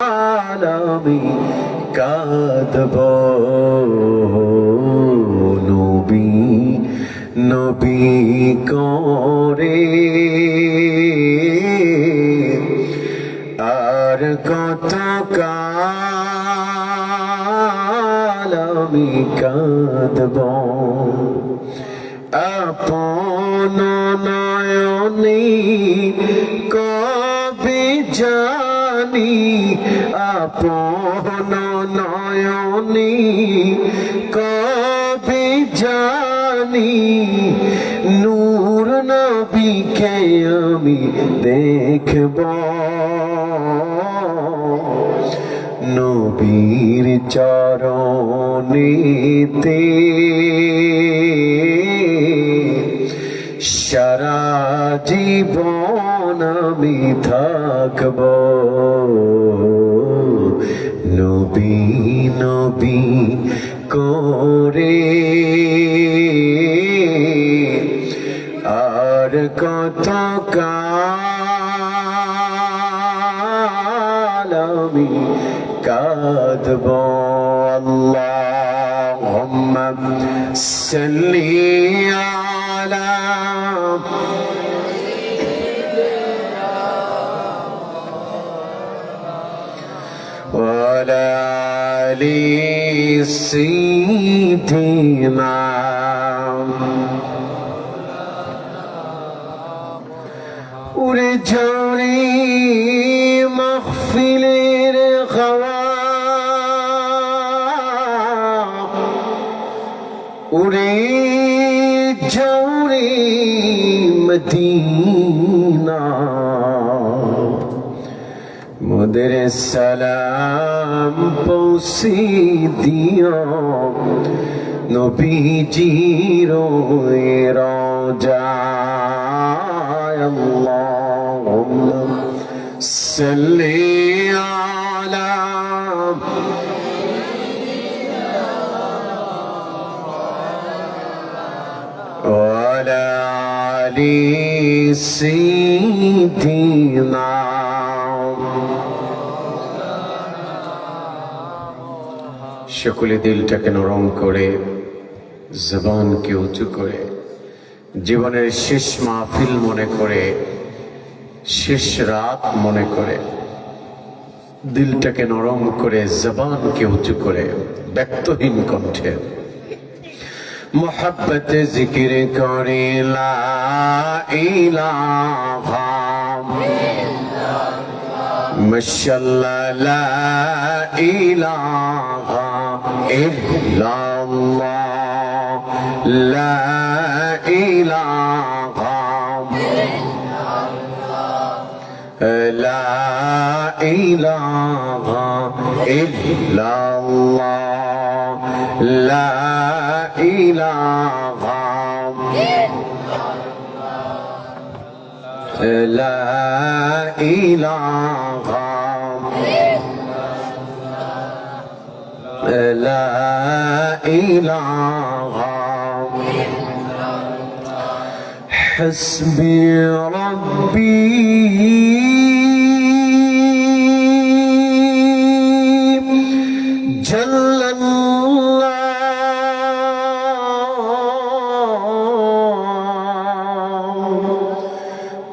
আমি কাঁদব নবী নবী করে আর কত কাল আমি কাঁদব আপন নয়নে কবে জানি আপন নয়নে কবে জানি নূর নবীকে আমি দেখব নবীর চরণেতে সারা জীবন আমি থাকব নবী নবী করে আর কত কাল আমি কাঁদব আল্লাহুম্মা সাল্লি আলা وعلى آل سيدنا উড়ে ঝরে মাহফিলের হাওয়া উড়ে ঝরে মদিনা মোদের সালাম পৌঁছে দিও নবীজির রওজায় আল্লাহুম্মা সাল্লি আলা ওয়ালা আলি সাইয়্যিদিনা সকলে দিলটাকে নরম করে জবানকে উঁচু করে জীবনের শেষ মাহফিল মনে করে শেষ রাত মনে করে দিলটাকে নরম করে জবানকে উঁচু করে ব্যক্তহীন কণ্ঠে মোহাব্বতে জিকির করে লা ইলাহা মাশাআল্লাহ লা ইলাহা ইল্লাল্লাহ লা ইলাহা লা ইলাহা ইল্লাল্লাহ লা ইলাহা লা ইলাহা لا إله حسبي ربي جل الله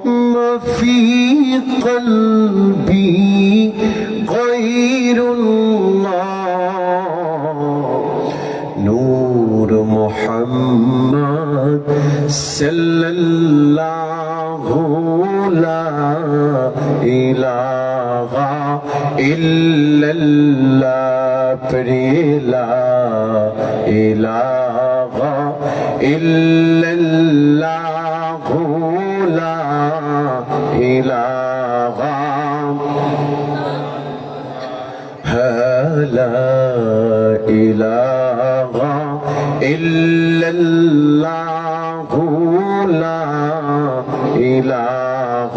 ما في قلبي غير نور محمد صلى الله لا إله إلا الله لا إله إلا الله لا إله لا إله إلا الله لا إله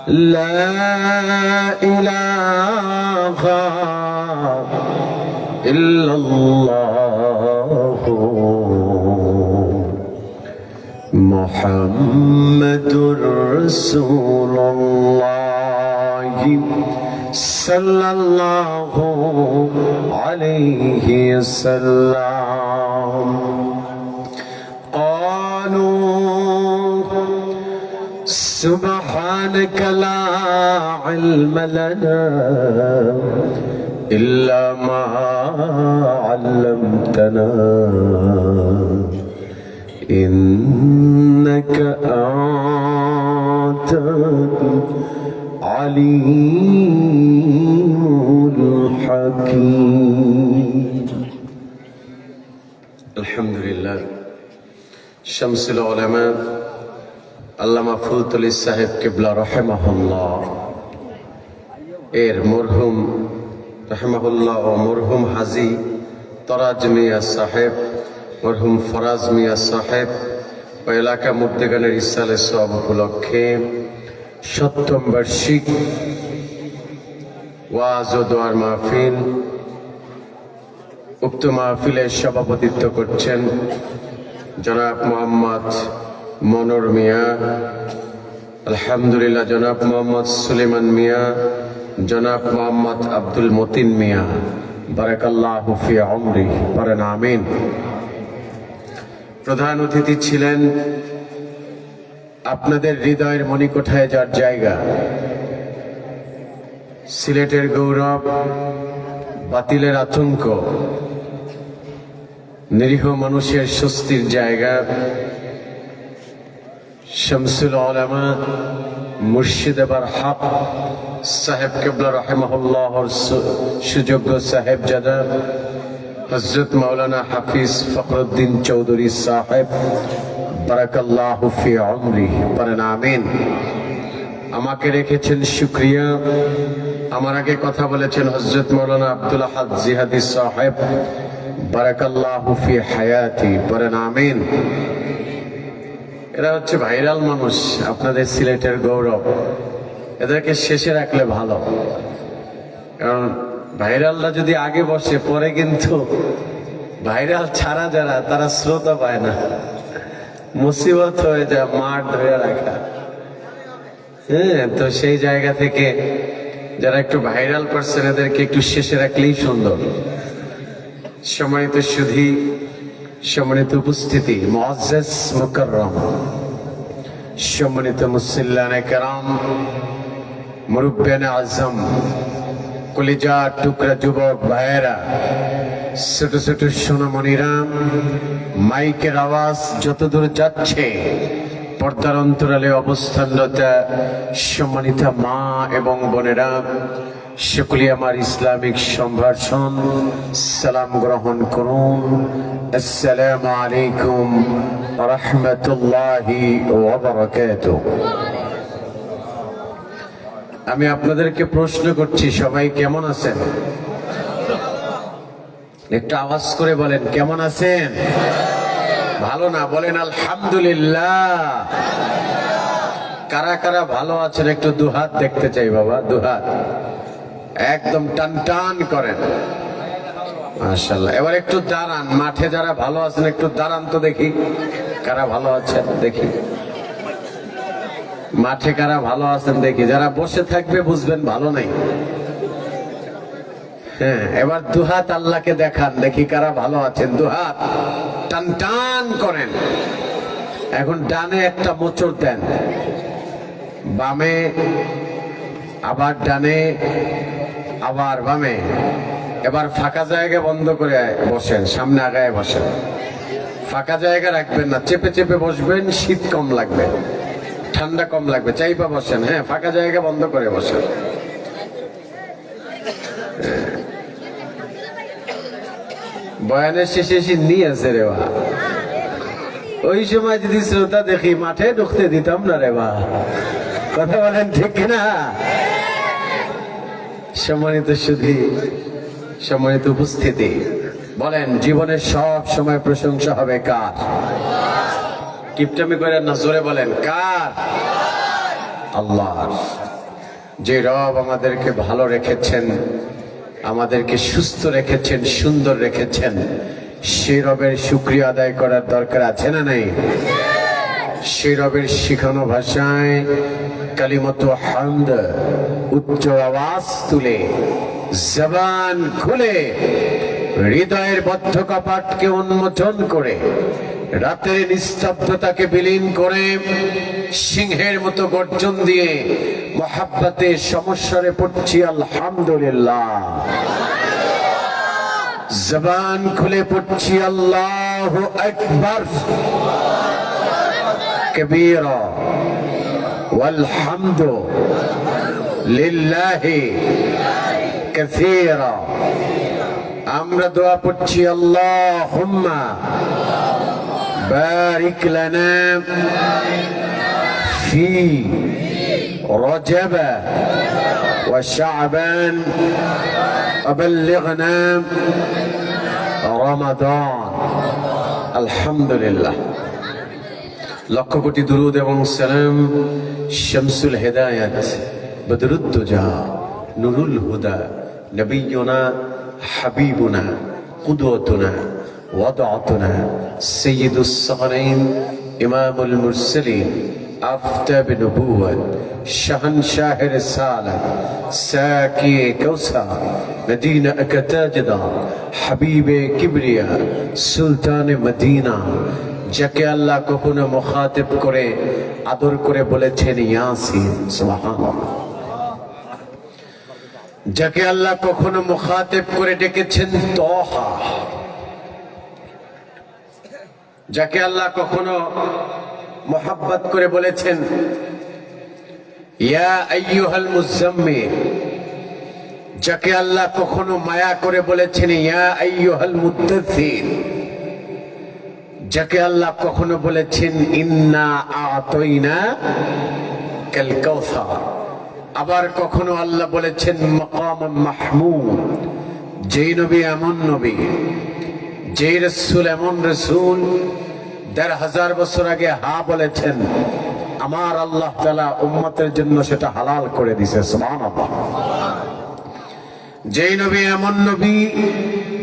لا إله إلا الله محمد رسول الله সাল্লাল্লাহু আলাইহি ওয়াসাল্লাম سبحانك لا علم لنا إلا ما علمتنا إنك أنت العليم الحكيم. الحمد لله. شمس العلماء আল্লামা ফুলতলি সাহেব কিবলা রাহিমাহুল্লাহ এর মরহুম রাহিমাহুল্লাহ ও মরহুম হাজী তরাজ মিয়া সাহেব, মরহুম ফরাজ মিয়া সাহেব ও এলাকা মুর্দেগানের ইসালে সব উপলক্ষে ৭ম বার্ষিক ওয়াজ ও দোয়ার মাহফিল, উক্ত মাহফিলের সভাপতিত্ব করছেন জনাব মোহাম্মদ মনোর মিয়া, আলহামদুলিল্লাহ জনাব মোহাম্মদ সুলেমান মিয়া, জনাব মোহাম্মদ আব্দুল মতিন মিয়া, বারাকাল্লাহু ফি উমরি, পড়েন আমিন। প্রধান অতিথি ছিলেন আপনাদের হৃদয়ের মণিকোঠায় যার জায়গা, সিলেটের গৌরব, বাতিলের আতঙ্ক, নিরীহ মানুষের স্বস্তির জায়গা, শামসুল উলামা মুর্শিদ বারহাক সাহেব কিবলা রাহিমাহুল্লাহর সুযোগ্য সাহেবজাদা হযরত মাওলানা হাফিজ ফখরুদ্দিন চৌধুরী সাহেব, বারাকাল্লাহু ফি উমরি, পড়েন আমিন। আমাকে রেখেছেন শুকরিয়া। আমার আগে কথা বলেছেন হযরত মাওলানা আব্দুল আহাদ জিহাদি সাহেব, বারাকাল্লাহু ফি হায়াতি, পড়েন আমিন। এরা হচ্ছে ভাইরাল মানুষ, আপনাদের সিলেটের গৌরব। এদেরকে শেষে রাখলে ভালো, কারণ ভাইরালরা যদি আগে বসে পরে কিন্তু ভাইরাল ছাড়া যারা তারা শ্রোতা পায় না, মুসিবত হয়ে যায় মাঠ ধরে রাখা। হ্যাঁ, তো সেই জায়গা থেকে যারা একটু ভাইরাল পারছেন এদেরকে একটু শেষে রাখলেই সুন্দর। সম্মানিত সুধী, সম্মানিত উপস্থিতি, মুআজ্জাজ মুকাররম, সম্মানিত মুসল্লিয়ানে কেরাম, মুরব্বিয়ানে আজম, কলিজা টুকরা যুবক ভাইয়েরা, ছোট ছোট সোনামণিরা, মাইকের আওয়াজ যতদূর যাচ্ছে পর্দার অন্তরালে অবস্থানরত সম্মানিত মা এবং বোনেরা, সকলে আমার ইসলামিক সম্ভাষণ সালাম গ্রহণ করুন। আসসালামু আলাইকুম ওয়া রাহমাতুল্লাহি ওয়া বারাকাতুহু। আমি আপনাদেরকে প্রশ্ন করছি, সবাই কেমন আছেন? একটু আওয়াজ করে বলেন, কেমন আছেন? ভালো না বলেন আলহামদুলিল্লাহ। কারা কারা ভালো আছেন একটু দুহাত দেখতে চাই বাবা, দুহাত একদম টান টান করেন, মাশাআল্লাহ। এবার একটু দাঁড়ান, মাঠে যারা ভালো আছেন একটু দাঁড়ান তো দেখি কারা ভালো আছেন, দেখি মাঠে কারা ভালো আছেন দেখি। যারা বসে থাকবে বুঝবেন ভালো নাই। হ্যাঁ, এবার দুহাত আল্লাহকে দেখান, দেখি কারা ভালো আছেন, দুহাত টান টান করেন। এখন ডানে একটা মোচড় দেন, বামে আবার ডানে আবার বামে। এবার ফাঁকা জায়গা বন্ধ করে বসেন, সামনে আগায় বসেন, ফাঁকা জায়গা রাখবেন না, চেপে চেপে বসবেন, শীত কম লাগবে, ঠান্ডা কম লাগবে, চাইপা বসেন। হ্যাঁ, ফাঁকা জায়গা বন্ধ করে বসেন। বয়ানের শেষে এসে নিয়ে আছে রে বা, ওই সময় যদি শ্রোতা দেখি মাঠে ঢুকতে দিতাম না রে বা, কথা বলেন ঠিক না? সম্মানিত সুধী, সম্মানিত উপস্থিতি, বলেন জীবনের সব সময় প্রশংসা হবে কার? কিপটামি করেন না, জোরে বলেন কার? আল্লাহর। যে রব আমাদেরকে ভালো রেখেছেন, আমাদেরকে সুস্থ রেখেছেন, সুন্দর রেখেছেন, সেই রবের শুকরিয়া আদায় করার দরকার আছে না নাই? সেই রবের শিখানো ভাষায় কালিমাতু হামদ উচ্চ আওয়াজ তুলে জবান খুলে হৃদয়ের বদ্ধ কপাটকে উন্মোচন করে রাতের নিস্তব্ধতাকে বিলীন করে সিংহের মতো গর্জন দিয়ে মহাব্বতে সমস্যারে পড়ছি আলহামদুলিল্লাহ। জবান খুলে পড়ছি আল্লাহু আকবার কবীরা ওয়ালহামদু লিল্লাহি কাসীরা। আমরা দোয়া পড়ছি আল্লাহুম্মা বারিক লানা ফি রজব ওয়া শাবান وبلغنا رمضان। আলহামদুলিল্লাহ। লক্ষ কোটি দুরুদ এবং সালাম শামসুল হিদায়াত বদরুদ্দুজা নুরুল হুদা নবিয়ুনা হাবিবুনা কুদওয়াতুনা ওয়াদাতুনা সাইয়্যিদুস সাগরাইন ইমামুল মুরসালিন আফতাব নবুওয়াত শাহনশাহ রিসালাত সাকি কাউসার মদিনা আকাতাজদা হাবিবে কিবরিয়া সুলতান মদিনা, যাকে আল্লাহ কখনো মুখাতিব করে আদর করে বলেছেন ইয়াসিন সুবহানাল্লাহ, যাকে আল্লাহ কখনো মুখাতিব করে ডেকেছেন তহা, যাকে আল্লাহ কখনো মোহাব্বত করে বলেছেন ইয়া আইয়ুহাল মুজাম্মিল, যাকে আল্লাহ কখনো মায়া করে বলেছেন ইয়া আইয়ুহাল মুদ্দাথির, যাকে আল্লাহ কখনো বলেছেন ইন্না আ'তাইনা কাল কাউসার। আবার কখনো আল্লাহ বলেছেন মাকাম মাহমুদ। যেই নবী এমন নবী, যেই রাসূল এমন রাসূল ১৫০০ বছর আগে হা বলেছেন, আমার আল্লাহ তাআলা উম্মতের জন্য সেটা হালাল করে দিয়েছে সুবহানাল্লাহ। যেই নবী এমন নবী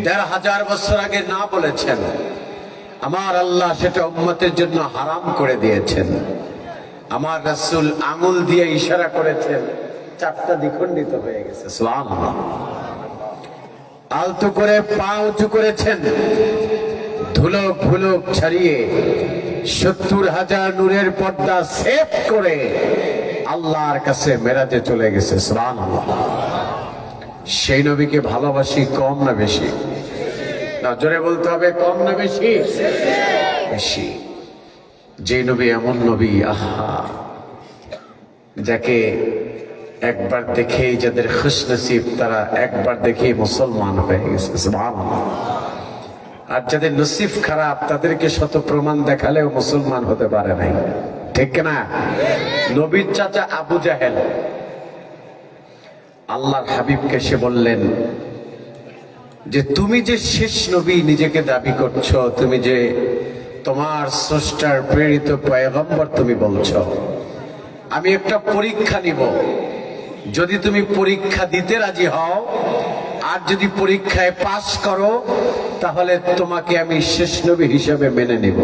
১৫০০ বছর আগে না বলেছেন, আমার আল্লাহ সেটা উম্মতের জন্য হারাম করে দিয়েছেন। আমার রাসূল আঙ্গুল দিয়ে ইশারা করেছেন, ৪টা দ্বিখণ্ডিত হয়ে গেছে সুবহানাল্লাহ। আলতো করে পা উঁচু করেছেন, ধুলক ভুলক ছাড়িয়ে ৭০,০০০ নূরের পর্দা সেভ করে আল্লাহর কাছে মেরাজে চলে গেছে সুবহানাল্লাহ। সেই নবীকে ভালোবাসি কম না বেশি? না, জোরে বলতে হবে, কম না বেশি? বেশি। যে নবী এমন নবী, আহা, যাকে একবার দেখেই যাদের খুশনসিব তারা একবার দেখেই মুসলমান হয়ে গেছে সুবহানাল্লাহ। আর যাদের নসিব খারাপ তাদেরকে শত প্রমাণ দেখালেও মুসলমান হতে পারে নাই, ঠিক না? নবীর চাচা আবু জাহেল আল্লাহর হাবিবকে সে বললেন যে তুমি যে শেষ নবী নিজেকে দাবি করছো, তুমি যে তোমার স্রষ্টার প্রেরিত পয়গম্বর তুমি বলছো, আমি একটা পরীক্ষা নিব। যদি তুমি পরীক্ষা দিতে রাজি হও আর যদি পরীক্ষায় পাস করো তাহলে তোমাকে আমি শেষ নবী হিসেবে মেনে নিব।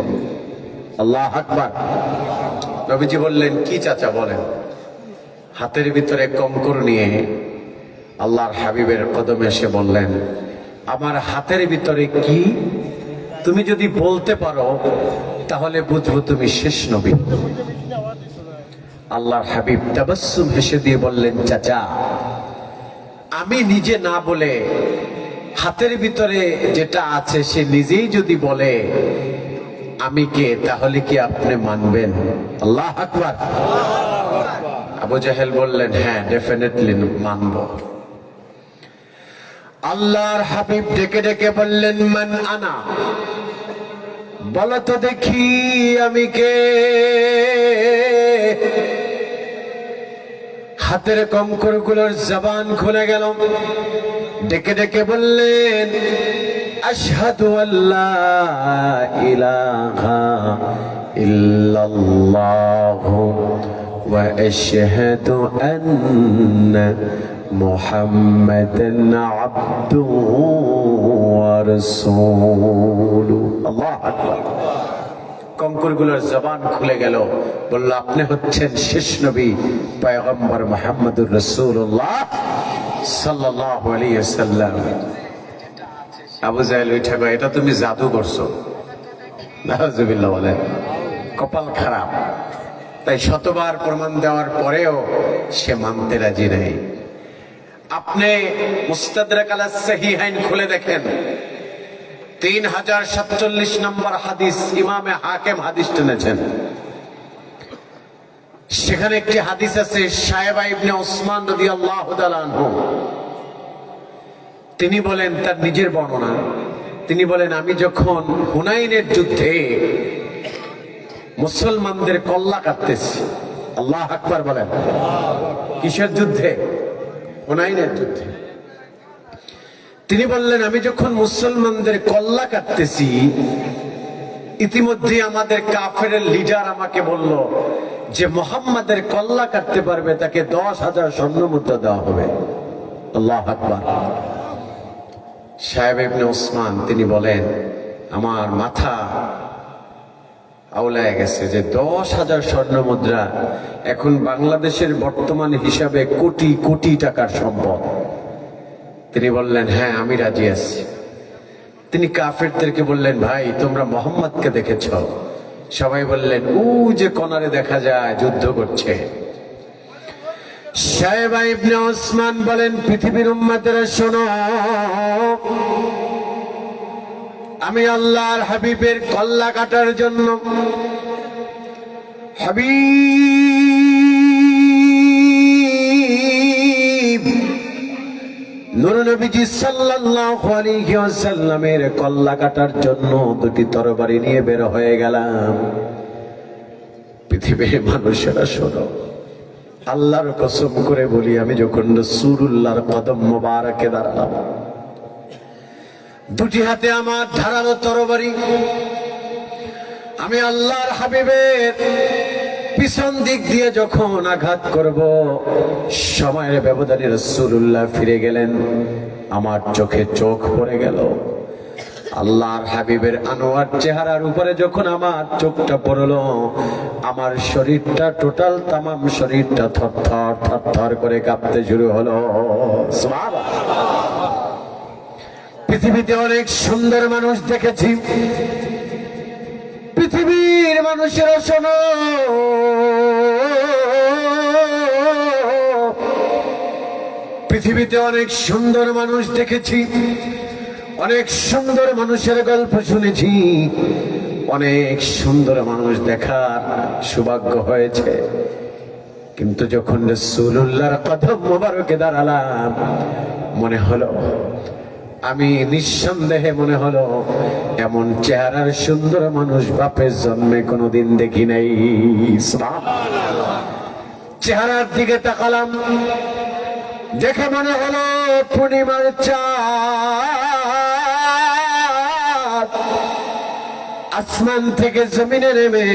আল্লাহু আকবার। নবীজি বললেন, কি চাচা বলেন? হাতের ভিতরে কঙ্কর নিয়ে আল্লাহর হাবিবের কদমে এসে বললেন, আমার হাতের ভিতরে কি? তুমি যদি বলতে পারো তাহলে বুঝবো তুমি শেষ নবী। আল্লাহর হাবিব তাবাসসুম হেসে দিয়ে বললেন, চাচা, আমি নিজে না বলে হাতের ভিতরে যেটা আছে সে নিজেই যদি বলে আমি কে, তাহলে কি আপনি মানবেন? আল্লাহু আকবার। আবু জাহেল বললেন, হ্যাঁ, ডেফিনেটলি মানব। আল্লাহর হাবিব ডেকে ডেকে বললেন, মান আনা, বলো তো দেখি আমি কে? হাতের কঙ্কর গুলোর জবান খুলে গেল, ডেকে ডেকে বললেন, আশহাদু আল্লা ইলাহা ইল্লাল্লাহু ওয়া আশহাদু আন্না মুহাম্মাদান আবদুহু ওয়া রাসূলুহু। আল্লাহু আকবার। কঙ্করগুলোর জবান খুলে গেল, বলল আপনি হচ্ছেন শেষ নবী পয়গম্বর মুহাম্মদুর রাসূলুল্লাহ সাল্লাল্লাহু আলাইহি ওয়াসাল্লাম। আবু জাহেল উঠে কয়, এটা তুমি জাদু করছো। নাউজুবিল্লাহ বলেন, কপাল খারাপ। তাই শতবার প্রমাণ দেওয়ার পরেও সে মানতে রাজি নাই। আপনি মুস্তাদরাক আলা সহিহাইন খুলে দেখেন, 3047 নম্বর হাদিস, ইমামে হাকিম হাদিস টেনেছেন। সেখানে একটি হাদিস আছে, সাহেবা ইবনে ওসমান রাদিয়াল্লাহু তাআলা আনহু, তিনি বলেন, তার নিজের বর্ণনা, তিনি বলেন আমি যখন হুনাইনের যুদ্ধে মুসলমানদের কল্লা কাটতেছি, আল্লাহ আকবার বলেন, কিসের যুদ্ধে? হুনাইনের যুদ্ধে। তিনি বললেন আমি যখন মুসলমানদের কল্লা কাটতেছি, ইতিমধ্যে আমাদের কাফেরের লিডার আমাকে বলল যে মুহাম্মাদের কল্লা কাটতে পারবে তাকে 10,000 স্বর্ণ মুদ্রা দেওয়া হবে। আল্লাহ আকবার। সাহেব ইবনে ওসমান তিনি বলেন আমার মাথা আউলায় গেছে যে 10,000 স্বর্ণ মুদ্রা এখন বাংলাদেশের বর্তমান হিসাবে কোটি কোটি টাকার সম্পদ। তিনি বললেন হ্যাঁ আমি রাজি আছি। তিনি কাফেরদেরকে বললেন ভাই তোমরা মোহাম্মদকে দেখেছ? সবাই বললেন ও যে কোনারে দেখা যায় যুদ্ধ করছে। সাহেবা ইবনে ওসমান বলেন পৃথিবীর উম্মতেরা শোনো, আমি আল্লাহর হাবিবের কল্লা কাটার জন্য হাবিব নূর নবীজি সাল্লাল্লাহু আলাইহি ওয়াসাল্লামের কল্লা কাটার জন্য দুটি তরবারি নিয়ে বের হয়ে গেলাম। পৃথিবীর মানুষেরা শোনো, আল্লাহর কসম করে বলি আমি যখন রাসূলুল্লাহর কদম মোবারকে দাঁড়ালাম, দুটি হাতে আমার ধারালো তরবারি, আমি আল্লাহর হাবিবের পিছন দিক দিয়ে যখন আঘাত করব, সময়ের ব্যবধানে রাসূলুল্লাহ ফিরে গেলেন। আমার চোখে চোখ পড়ে গেল। আল্লাহর হাবিবের আনোয়ার চেহারার উপরে যখন আমার চোখটা পড়লো, আমার শরীরটা টোটাল তামাম শরীরটা থরথর থরথর করে কাঁপতে শুরু হলো। সুবহানাল্লাহ। পৃথিবীতে অনেক সুন্দর মানুষ দেখেছি, পৃথিবীর মানুষেরা শোনো, পৃথিবীতে অনেক সুন্দর মানুষ দেখেছি, অনেক সুন্দর মানুষের গল্প শুনেছি, অনেক সুন্দর মানুষ দেখার সৌভাগ্য হয়েছে। কিন্তু যখন রাসূলুল্লাহর কদম মোবারকে দাঁড়ালাম, মনে হলো, আমি নিঃসন্দেহে মনে হলো এমন চেহারার সুন্দর মানুষ বাপের জন্মে কোনোদিন দেখি নাই। চেহারার দিকে তাকালাম, দেখে মনে হলো পূর্ণিমার চাঁদ আসমান থেকে জমিনে নেমে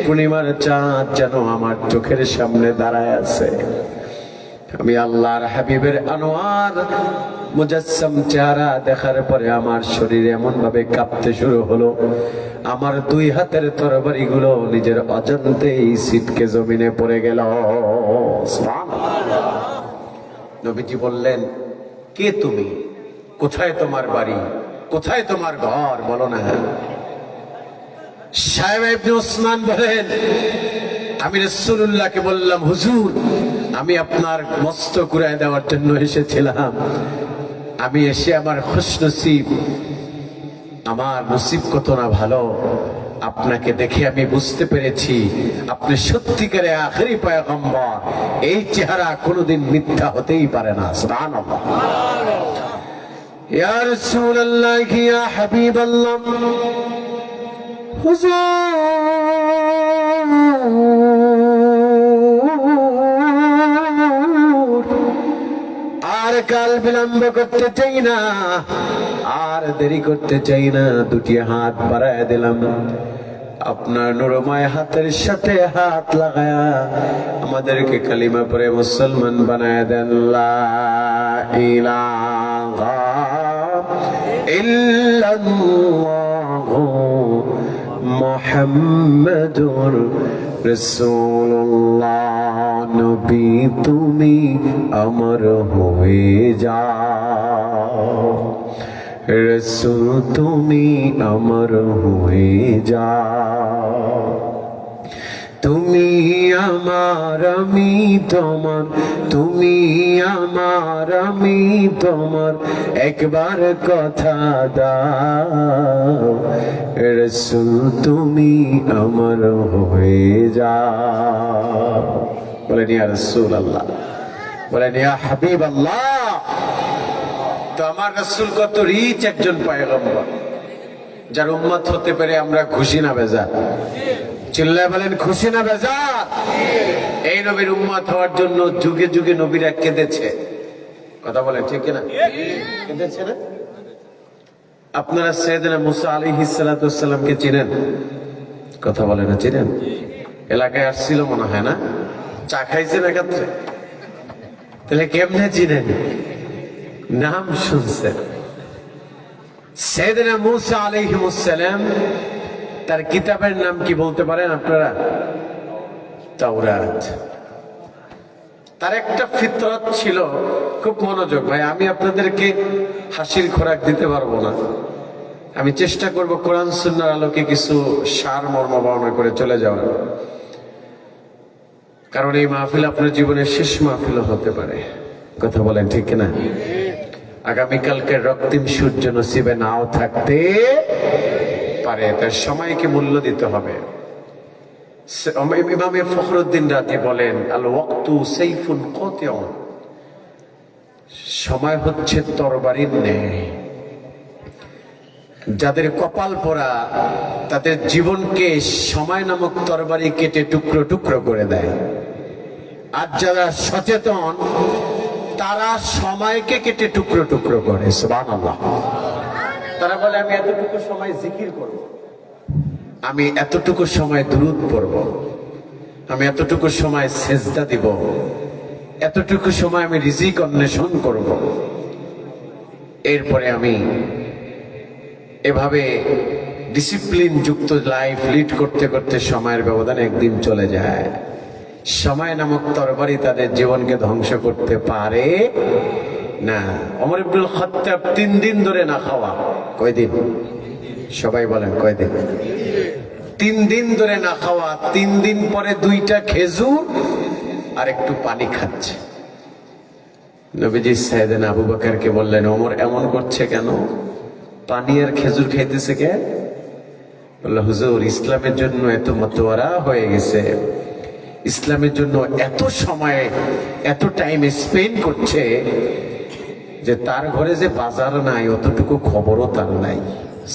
পূর্ণিমার চাঁদ যেন আমার চোখের সামনে দাঁড়ায় আছে। আমি আল্লাহর হাবিবের আনোয়ার মুজাসসাম চেহারা দেখার পরে আমার শরীর এমন ভাবে কাঁপতে শুরু হলো, আমার দুই হাতের তরবারি গুলো নিজের অজান্তেই ছিটকে জমিনে পড়ে গেল। সুবহানাল্লাহ। নবীজি বললেন কে তুমি? কোথায় তোমার বাড়ি? কোথায় তোমার ঘর? বলো না। সাহেবা ইবনে ওসমান বলেন আমি রাসূলুল্লাহকে বললাম হুজুর আমি আপনার মস্তক কুড়ায় দেওয়ার জন্য এসেছিলাম, আমি এসে আমার খুশনসিব, আমার নসিব কত না ভালো, আপনাকে দেখে আমি বুঝতে পেরেছি আপনি সত্যিকারে আখেরি পয়গম্বর। এই চেহারা কোনোদিন মিথ্যা হতেই পারে না। সুবহানাল্লাহ। ইয়া রাসূলুল্লাহ, ইয়া হাবিবাল্লাহ, হুজুর আর কাল বিলম্ব করতে চাই না, আর দেরি করতে চাই না। দুটি হাত বাড়ায় দিলাম, আপনার নুরময় হাতের সাথে হাত লাগায়া আমাদেরকে কালিমা পড়ে মুসলমান বানায় দেন। লা ইলাহা ইল্লাল্লাহু মুহাম্মাদুর রাসূলুল্লাহ। নবী তুমি আমার হয়ে যাও, রাসূল তুমি আমার হয়ে যাও। তুমি আমার আমি তোমার, তুমি আমার আমি তোমার, একবার কথা দাও, রাসূল তুমি আমার হয়ে যাও। বলেন ইয়া রাসূলুল্লাহ, বলেন ইয়া হাবিবাল্লাহ। তো আমার রাসূল কত রিচ একজন পয়গম্বর, যার উম্মত হতে পেরে আমরা খুশি না বেজার? চিল্লায় বলেন খুশি না বেজার? এই নবীর উম্মত হওয়ার জন্য যুগে যুগে নবীরা কেঁদেছে। কথা বলেন ঠিক কিনা? কেঁদেছে না? আপনারা সাইয়েদনা মুসা আলাইহিস সালাতু ওয়াস সালামকে চিনেন? কথা বলেন না, চিনেন? এলাকায় আসছিল মনে হয় না? চা খাইছেন একাত্রে? তাহলে কেমনে চিনেন? নাম শুনছেন। সাইয়েদনা মুসা আলাইহিস সালাম, তার কিতাবের নাম কি বলতে পারেন আপনারা? তাওরাত। তার একটা ফিতরত ছিল, খুব মনোযোগ। ভাই আমি আপনাদেরকে হাসির খোরাক দিতে পারবো না, আমি চেষ্টা করব কোরআন সুন্নাহর আলোকে কিছু সার মর্ম বর্ণনা করে চলে যাওয়ার, কারণ এই মাহফিল আপনার জীবনের শেষ মাহফিলও হতে পারে। কথা বলেন ঠিক কিনা? আগামীকালকের রক্তিম সূর্য নসিবে নাও থাকতে পারে, তার সময়কে মূল্য দিতে হবে। ইমামে ফখরুদ্দিন রাজি বলেন, আল ওয়াক্তু সাইফুন কাতিউন, সময় হচ্ছে তরবারির ন্যায়। যাদের কপাল পোড়া তাদের জীবনকে সময় নামক তরবারি কেটে টুকরো টুকরো করে দেয়, আর যারা সচেতন তারা সময়কে কেটে টুকরো টুকরো করে। সুবহানাল্লাহ। তারা বলে আমি এতটুকু সময় জিকির করব, আমি এতটুকু সময় দুরূদ পড়ব, আমি এতটুকু সময় সেজদা দিব, এতটুকু সময় আমি রিজিক অন্বেষণ করব, এরপরে আমি এভাবে ডিসিপ্লিন যুক্ত লাইফ লিড করতে করতে সময়ের ব্যবধানে একদিন চলে যায়। সময় নামক তরবারি তাদের জীবনকে ধ্বংস করতে পারে না। ওমর ইবনুল খাত্তাব 3 দিন ধরে না খাওয়া। কয়দিন? সবাই বলেন কয়দিন? 3 দিন ধরে না খাওয়া। 3 দিন পরে 2টা খেজুর আর একটু পানি খাচ্ছে। নবীজি সাইয়েদনা আবু বকরকে বললেন, ওমর এমন করছে কেন? পানি আর খেজুর খাইতেছে কে? বলল, হুজুর ইসলামের জন্য এত মতওয়ারা হয়ে গেছে, ইসলামের জন্য এত সময় এত টাইম স্পেন্ড করছে যে তার ঘরে যে বাজার নাই অতটুকু খবরও তার নাই।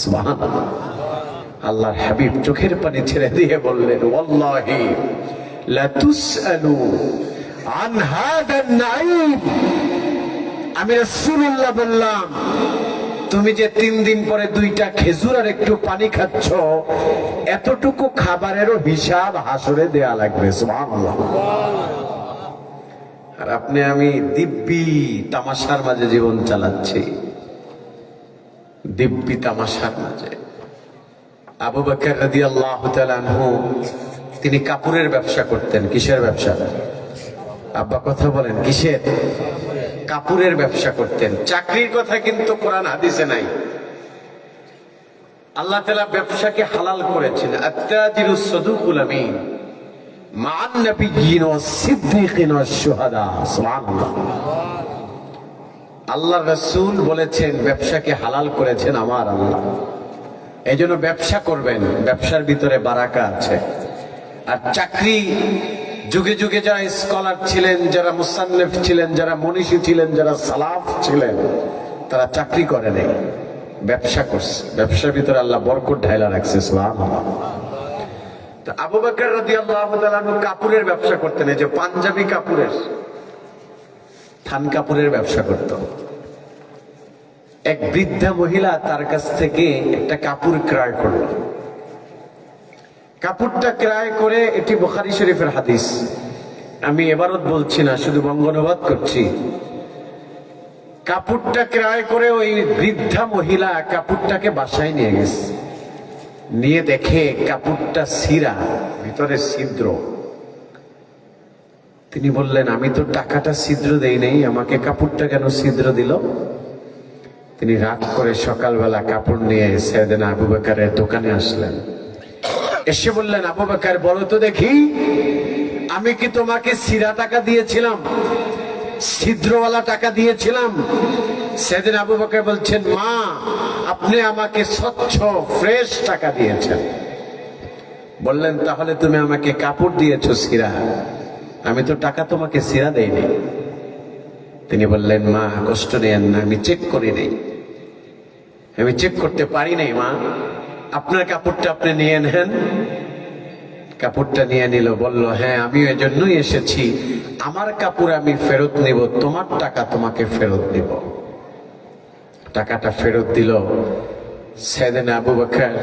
সুবহানাল্লাহ। আল্লাহর হাবিব চোখের পানি ছেড়ে দিয়ে বললেন, ওয়াল্লাহি লা তুসআলু আন হাদান নাঈম। আমি রাসূলুল্লাহ বললাম, তুমি যে 3 দিন পরে 2টা খেজুর আর একটু পানি খাচ্ছ, এতটুকু খাবারেরও হিসাব হাসরে দেয়া লাগবে। সুবহানাল্লাহ। আর আপনি আমি দিব্যি তামাশার মাঝে জীবন চালাচ্ছি, দিব্যি তামাশার মাঝে। আবু বকর রাদিয়াল্লাহু তাআলা আনহু তিনি কাপড়ের ব্যবসা করতেন। কিসের ব্যবসা? আব্বা কথা বলেন, কিসের? কাপড়ের ব্যবসা করতেন। চাকরির কথা কিন্তু কোরআন হাদিসে নাই। আল্লাহ তাআলা ব্যবসাকে হালাল করেছেন। আত-তাজিরুস সাদুকুল আমিন মা'আন নাবিয়্যিন ওয়াস সিদ্দীকিন ওয়াস শুহাদা। সুবহানাল্লাহ। আল্লাহর রাসূল বলেছেন ব্যবসাকে হালাল করেছেন আমার আল্লাহ। এইজন্য ব্যবসা করবেন, ব্যবসার ভিতরে বারাকা আছে। আর চাকরি, যুগে যুগে যারা স্কলার ছিলেন, যারা মুসান্নিফ ছিলেন, যারা মনীষী ছিলেন, যারা সালাফ ছিলেন, তারা চাকরি করে নাই, ব্যবসা করছে। ব্যবসার ভিতরে আল্লাহ বরকত ঢাইলা রাখছে। সুবহানাল্লাহ। তো আবু বকর রাদিয়াল্লাহু তাআলা কাপড়ের ব্যবসা করতেন। এই যে পাঞ্জাবি কাপড়ের, থান কাপড়ের ব্যবসা করত। এক বৃদ্ধা মহিলা তার কাছ থেকে একটা কাপড় ক্রয় করল। কাপড়টা ক্রয় করে, এটি বুখারী শরীফের হাদিস, আমি এবারত বলছি না, শুধু বঙ্গানুবাদ করছি। কাপড়টা ক্রয় করে ওই বৃদ্ধা মহিলা কাপড়টাকে বাসায় নিয়ে গেছে। নিয়ে দেখে কাপড়টা ছিঁড়া, ভিতরে ছিদ্র। তিনি বললেন, আমি তো টাকাটা ছিদ্র দেই নাই, আমাকে কাপড়টা কেন ছিদ্র দিল? তিনি রাগ করে সকালবেলা কাপড় নিয়ে সাইয়েদনা আবু বকরের দোকানে আসলেন। এসে বললেন, আবু বকর বলো তো দেখি, আমি কি তোমাকে ছিঁড়া টাকা দিয়েছিলাম, ছিদ্রওয়ালা টাকা দিয়েছিলাম? সাইয়েদনা আবু বকর বলছেন, মা আপনি আমাকে স্বচ্ছ ফ্রেশ টাকা দিয়েছেন। বললেন, তাহলে তুমি আমাকে কাপড় দিয়েছো ছিঁড়া, আমি তো টাকা তোমাকে ছিঁড়া দেইনি। তিনি বললেন, মা কষ্ট নেন না, আমি চেক করি নাই, আমি চেক করতে পারি নাই মা, আপনার কাপড়টা আপনি নিয়ে নেন। কাপড়টা নিয়ে নিল, বলল, হ্যাঁ আমিও এজন্যই এসেছি, আমার কাপড় আমি ফেরত নিব, তোমার টাকা তোমাকে ফেরত দিব। টাকাটা ফেরত দিল। সাইয়েদনা আবু বকর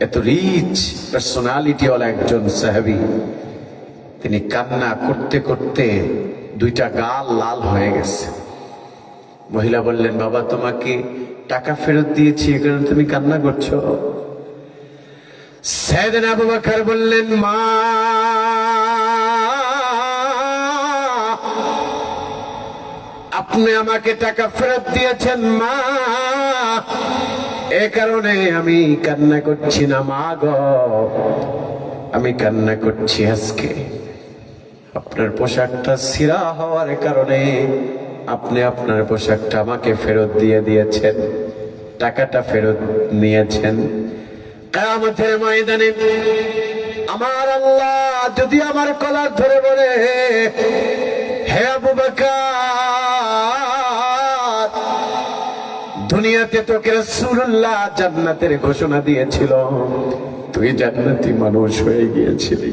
এত রিচ পার্সোনালিটি ওয়ালা একজন সাহাবী, তিনি কান্না করতে করতে দুইটা গাল লাল হয়ে গেছে। মহিলা বললেন, বাবা তোমাকে টাকা ফেরত দিয়েছি, এই কারণে তুমি কান্না করছো? সাইয়েদনা আবু বকর বললেন, মা আপনি আমাকে টাকা ফেরত দিয়েছেন মা, এ কারণে আমি কান্না করছি না মা গো, আমি কান্না করছি আজকে আপনার পোশাকটা ছিঁড়া হওয়ার কারণে আপনি আপনার পোশাকটা আমাকে ফেরত দিয়ে দিয়েছেন, টাকাটা ফেরত নিয়েছেন। কিয়ামতের ময়দানে আমার আল্লাহ যদি আমার কলার ধরে বলে, হে আবু বকর, দুনিয়াতে তোকে রাসূলুল্লাহ জান্নাতের ঘোষণা দিয়েছিল, তুই জান্নাতি মানুষ হয়ে গিয়েছিলি,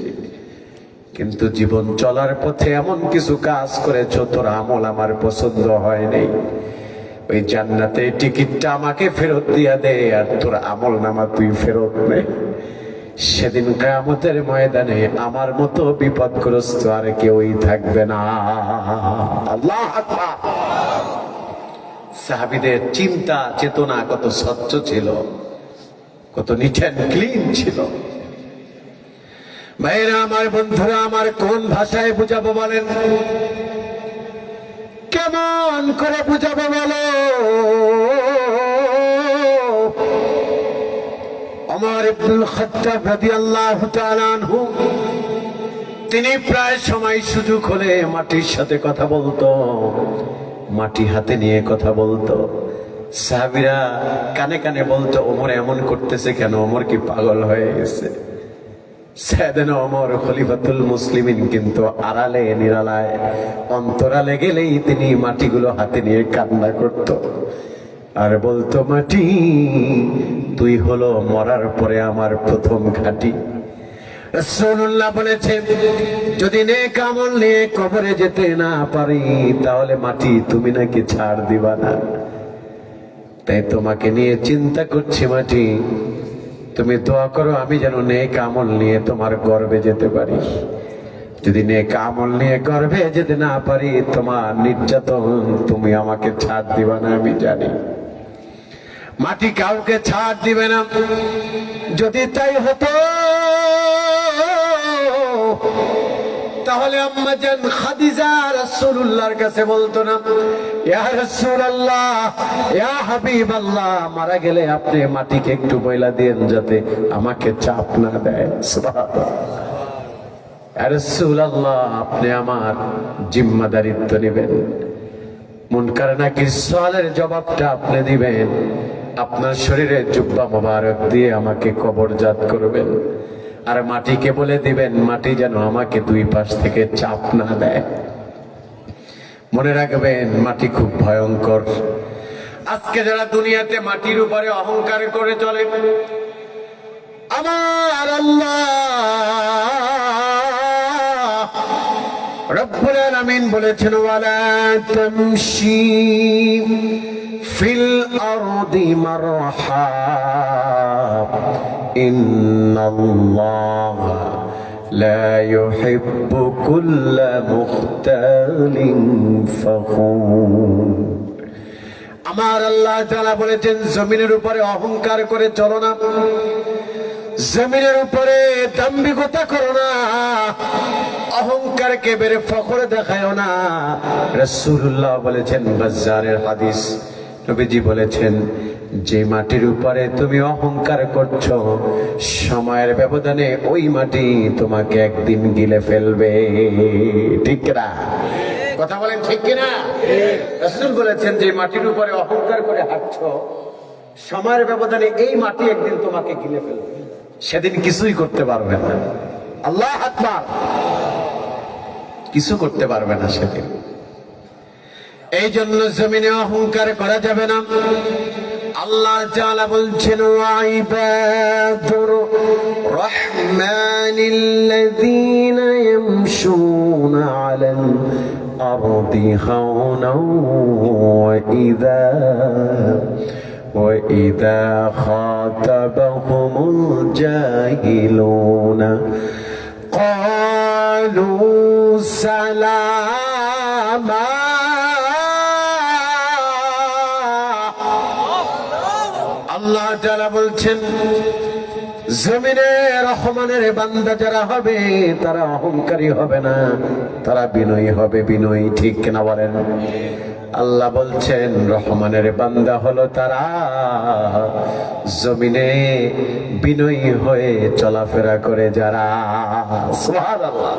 কিন্তু জীবন চলার পথে এমন কিছু কাজ করেছ তোর আমল আমার পছন্দ হয় নাই, ওই জান্নাতের টিকিটটা আমাকে ফেরত দিয়া দে, আর তোর আমল নামা তুই ফেরত নে। সেদিন কিয়ামতের ময়দানে আমার মতো বিপদগ্রস্ত আর কেউই থাকবে না। আল্লাহু আকবার। সাহাবীদের চিন্তা চেতনা কত স্বচ্ছ ছিল, কত নিট অ্যান্ড ক্লিন ছিল। ভাইরা আমার, বন্ধুরা আমার, কোন ভাষায় বুঝাবো বলেন? কেমন করে বুঝাবো বলো? ওমর ইবনুল খাত্তাব রাদিয়াল্লাহু তাআলা আনহু, তিনি প্রায় সময় সুযোগ হলে মাটির সাথে কথা বলতো, মাটি হাতে নিয়ে কথা বলতো। সাহাবীরা কানে কানে বলতো, ওমর এমন করতেছে কেন, ওমর কি পাগল হয়ে গেছে? সাইয়েদনা ওমর খলিফাতুল মুসলিমিন কিন্তু আড়ালে নিরালায় অন্তরালে গেলেই তিনি মাটিগুলো হাতে নিয়ে কান্না করত আর বলতো, মাটি তুই হলো মরার পরে আমার প্রথম ঘাঁটি। রাসূলুল্লাহ বলেছে, যদি নেক আমল নিয়ে কবরে যেতে না পারি তাহলে মাটি তুমি নাকি ছাড় দিবা না, তাই তোমাকে নিয়ে চিন্তা করছি মাটি, তুমি দোয়া করো আমি যেন নেক আমল নিয়ে তোমার গর্বে যেতে পারি। যদি নেক আমল নিয়ে গর্বে যেতে না পারি, তোমার নির্যাতন তুমি আমাকে ছাড় দিবা না, আমি জানি। মাটি কাউকে ছাড় দিবে না। যদি তাই হতো তাহলে আম্মা জান খাদিজা রাসূলুল্লাহর কাছে বলতো না, ইয়া রাসূলুল্লাহ, ইয়া হাবিবাল্লাহ, মারা গেলে আপনি মাটিকে একটু বইলা দেন যাতে আমাকে চাপ না দেয়। সুবহানাল্লাহ। ইয়া রাসূলুল্লাহ, আপনি আমার জিম্মাদারিত্ব নেবেন, মুনকার নাকির সওয়ালের জবাবটা আপনি দিবেন, আপনার শরীরে জুব্বা মোবারক দিয়ে আমাকে কবরজাত করবেন, আর মাটিকে বলে দিবেন মাটি যেন আমাকে দুই পাশ থেকে চাপ না দেয়। মনে রাখবেন, মাটি খুব ভয়ঙ্কর। আজকে যারা দুনিয়াতে মাটির উপরে অহংকার করে চলে, আমার আল্লাহ রব্বুল আলামিন বলেছেন, ওয়ালা তামশি ফিল আরদি মারহা ইন্নাল্লাহ লা ইউহিব্বু কুল্লা মুখতালিন ফখুর। আমার আল্লাহ তাআলা বলেছেন, জমিনের উপরে অহংকার করে চলো না, জমিনের উপরে দাম্ভিকতা করো না, অহংকারকে বেড়ে ফখরে দেখায়ও না। রাসূলুল্লাহ বলেছেন, বাজ্জারের হাদিস, নবীজি বলেছেন, যে মাটির উপরে তুমি অহংকার করছো, সময়ের ব্যবধানে ওই মাটি তোমাকে একদিন গিলে ফেলবে। ঠিক না? কথা বলেন ঠিক কিনা? রাসূল বলেছেন, যে মাটির উপরে অহংকার করে হাঁটছো, সময়ের ব্যবধানে এই মাটি একদিন তোমাকে গিলে ফেলবে, সেদিন কিছুই করতে পারবে না। আল্লাহু আকবার, কিছু করতে পারবে না সেদিন। এই জন্য জমিনে অহংকার করা যাবে না। আল্লাহ তাআলা বলছেন, ওয়াইবাদুর রহমানিল্লাযীনা ইয়ামশুনা আলাল আরদি হাওনা وإذا خاطبهم الجاهلون قالوا سلاما। আল্লাহ তাআলা বলছেন, জমিনে রহমানের বান্দা যারা হবে তারা অহংকারী হবে না, তারা বিনয়ী হবে। বিনয়ী, ঠিক কিনা বলেন? আল্লাহ বলছেন, রহমানের বান্দা হলো তারা জমিনে বিনয়ী হয়ে চলাফেরা করে যারা। সুবহানাল্লাহ।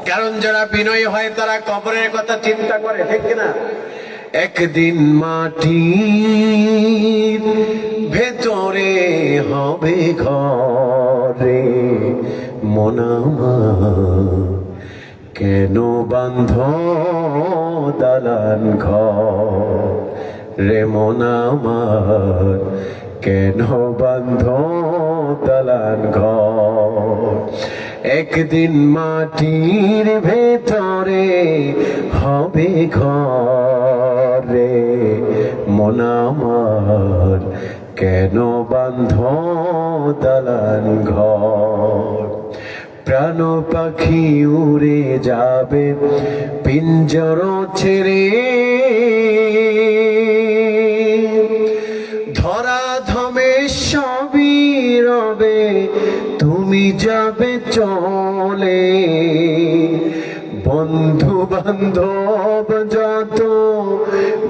কারণ যারা বিনয়ী হয় তারা কবরের কথা চিন্তা করে, ঠিক কিনা? একদিন মাটির ভেতরে হবে ঘরে, মন আমার কেন বান্ধ দালান ঘর রে, মন আমার কেন বান্ধ দালান ঘর। একদিন মাটির ভেতরে হবে ঘরে, মন আমার কেন বান্ধ দালান ঘর। প্রাণ পাখি উড়ে যাবে পিঞ্জর ছেড়ে, ধরা ধমে সবই রবে তুমি যাবে চলে। বন্ধু বান্ধব যত,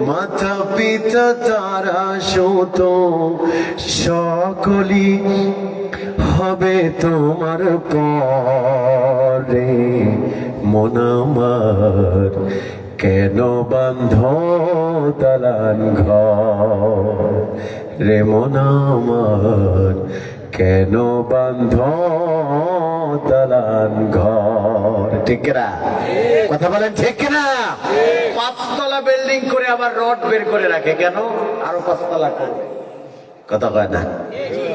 মাতা পিতা তারা শত, সকলই হবে তোমার পরে। মন আমার কেন বান্ধ দালান ঘর রে, মন আমার কেন বান্ধ দালান ঘর। ঠিক না? কথা বলেন ঠিক না? পাঁচতলা বিল্ডিং করে আবার রড বের করে রাখে কেন? আরো পাঁচতলা করবে। কথা কয় না?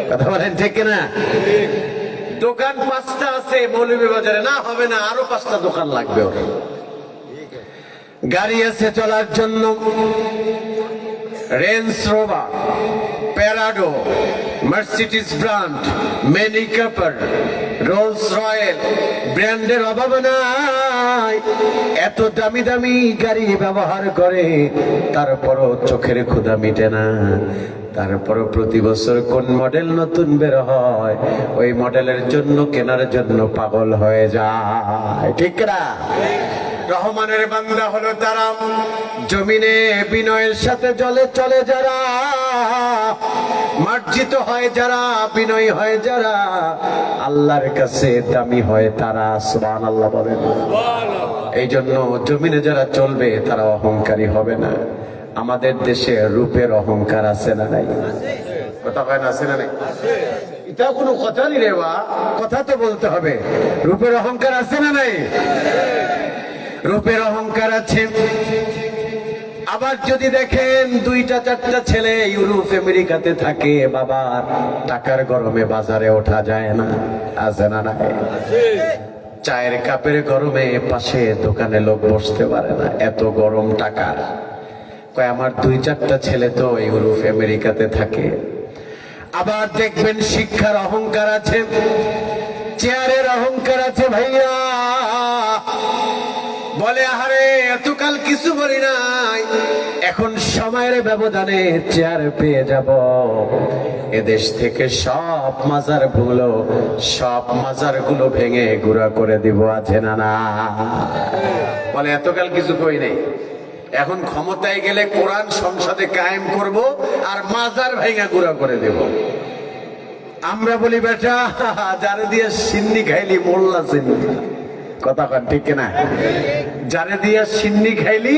কথা বলেন ঠিক না? দোকান 5টা আছে মৌলভীবাজারে, না হবে না, আরো 5টা দোকান লাগবে ওর। গাড়ি আছে চলার জন্য, Range Rover, Prado, Mercedes brand, Mini Cooper, Rolls Royce ব্র্যান্ডের অভাব নাই। এত দামি দামি গাড়ি ব্যবহার করে, তারপরও চোখের ক্ষুধা মিটে না। তারপরও প্রতি বছর কোন মডেল নতুন বের হয়, ওই মডেলের জন্য কেনার জন্য পাগল হয়ে যায়। ঠিক না? রহমানের বান্দা হলো তারা জমিনে বিনয়ের সাথে জলে চলে যারা, মার্জিত হয় যারা, বিনয়ী হয় যারা, আল্লাহর কাছে দামি হয় তারা। সুবহানাল্লাহ বলেন। এই জন্য জমিনে যারা চলবে তারা অহংকারী হবে না। আমাদের দেশে রূপের অহংকার আছে না নাই? কথা কয় না, আছে না নাই? এটা কোনো কথা নেই রে বা, কথা তো বলতে হবে। রূপের অহংকার আছে না নাই? রূপের অহংকার আছে। আবার যদি দেখেন 2টা 4টা ছেলে ইউরোপ আমেরিকাতে থাকে, বাবার টাকার গরমে বাজারে ওঠা যায় না, আছে না নাই? চায়ের কাপের গরমে পাশে দোকানে লোক বসতে পারে না, এত গরম টাকার। কয় আমার 2-4টা ছেলে তো ইউরোপ আমেরিকাতে থাকে। আবার দেখবেন শিক্ষার অহংকার আছে, চেয়ারের অহংকার আছে। ভাইয়া বলে, আরে এতকাল কিছু বলি নাই, এখন সময় সময়ের ব্যবধানে চেয়ার পেয়ে যাব, এদেশ থেকে সব মাজারগুলো ভেঙে গুঁড়া করে দিব, আছে না না? বলে এতকাল কিছু কই নাই, এখন ক্ষমতায় গেলে কোরআন সংসদে কায়েম করব আর মাজার ভেঙে গুঁড়া করে দেব। আমরা বলি বেটা, যারে দিয়ে সিন্নি খাইলি মোল্লা সিন্নি, কথা কন ঠিক না? যারে দিয়ে সিন্নি খাইলি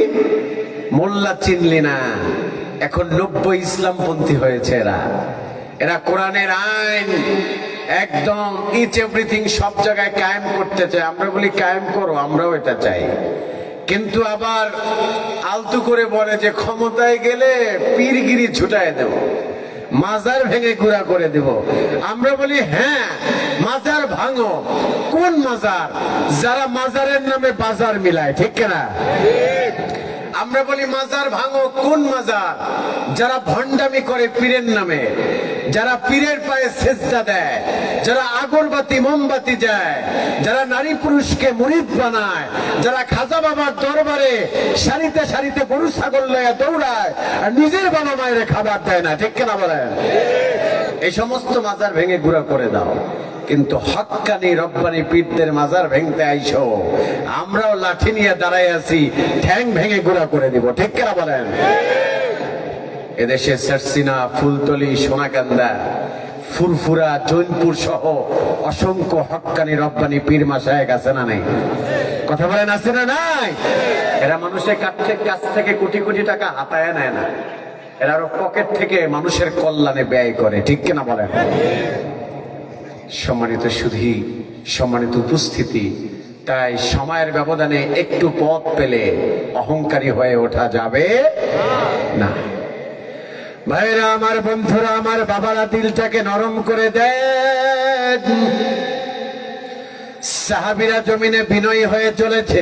মোল্লা চিনলি না। এখন 90 ইসলামপন্থী হয়েছে এরা কোরআনের আইন একদম ইচ এভরিথিং সব জায়গায় কায়েম করতে চায়। আমরা বলি কায়েম করো, আমরাও এটা চাই, কিন্তু আবার আলতু করে বলে যে ক্ষমতায় গেলে পীরগিরি ছুটায় দেব, মাজার ভেঙে গুঁড়া করে দেব। আমরা বলি হ্যাঁ, মাজার ভাঙো। কোন মাজার? যারা মাজারের নামে বাজার মিলায়, ঠিক না? আমরা বলি মাজার ভাঙো। কোন মাজার? যারা ভণ্ডামি করে পীরের নামে, যারা পীরের পায়ে সেজদা দেয়, যারা আগরবাতি মোমবাতি যায়, যারা নারী পুরুষকে মুরিদ বানায়, যারা খাজা বাবার দরবারে সারিতে সারিতে গরু ছাগল লয়ে দৌড়ায় আর নিজের বাবা মায়ের খাবার দেয় না, ঠিক কিনা বলেন? এই সমস্ত মাজার ভেঙে গুঁড়া করে দাও। কিন্তু হক্কানি রব্বানি পীরদের মাজার ভেঙতে আইছো, আমরাও লাঠি নিয়ে দাঁড়াই আছি, ঠ্যাং ভেঙে গুঁড়া করে দিব, ঠিক কিনা বলেন? এদেশে সারসিনা, ফুলতলি, সোনাকান্দা, ফুরফুরা, জৈনপুর সহ অসংখ্য হক্কানি রব্বানি পীর মাশায়েখ আছে না নাই? কথা বলেন আছে না নাই? এরা মানুষের কাছ থেকে কোটি কোটি টাকা হাতায় নেয় না, এরা পকেট থেকে মানুষের কল্যাণে ব্যয় করে, ঠিক কিনা বলেন? সম্মানিত সুধী, সম্মানিত উপস্থিতি, তাই সময়ের ব্যবধানে একটু পথ পেলে অহংকারী হয়ে ওঠা যাবে না। ভাইরা আমার, বন্ধুরা আমার, বাবারা দিলটাকে নরম করে দেন। সাহাবীরা জমিনে বিনয়ী হয়ে চলেছে,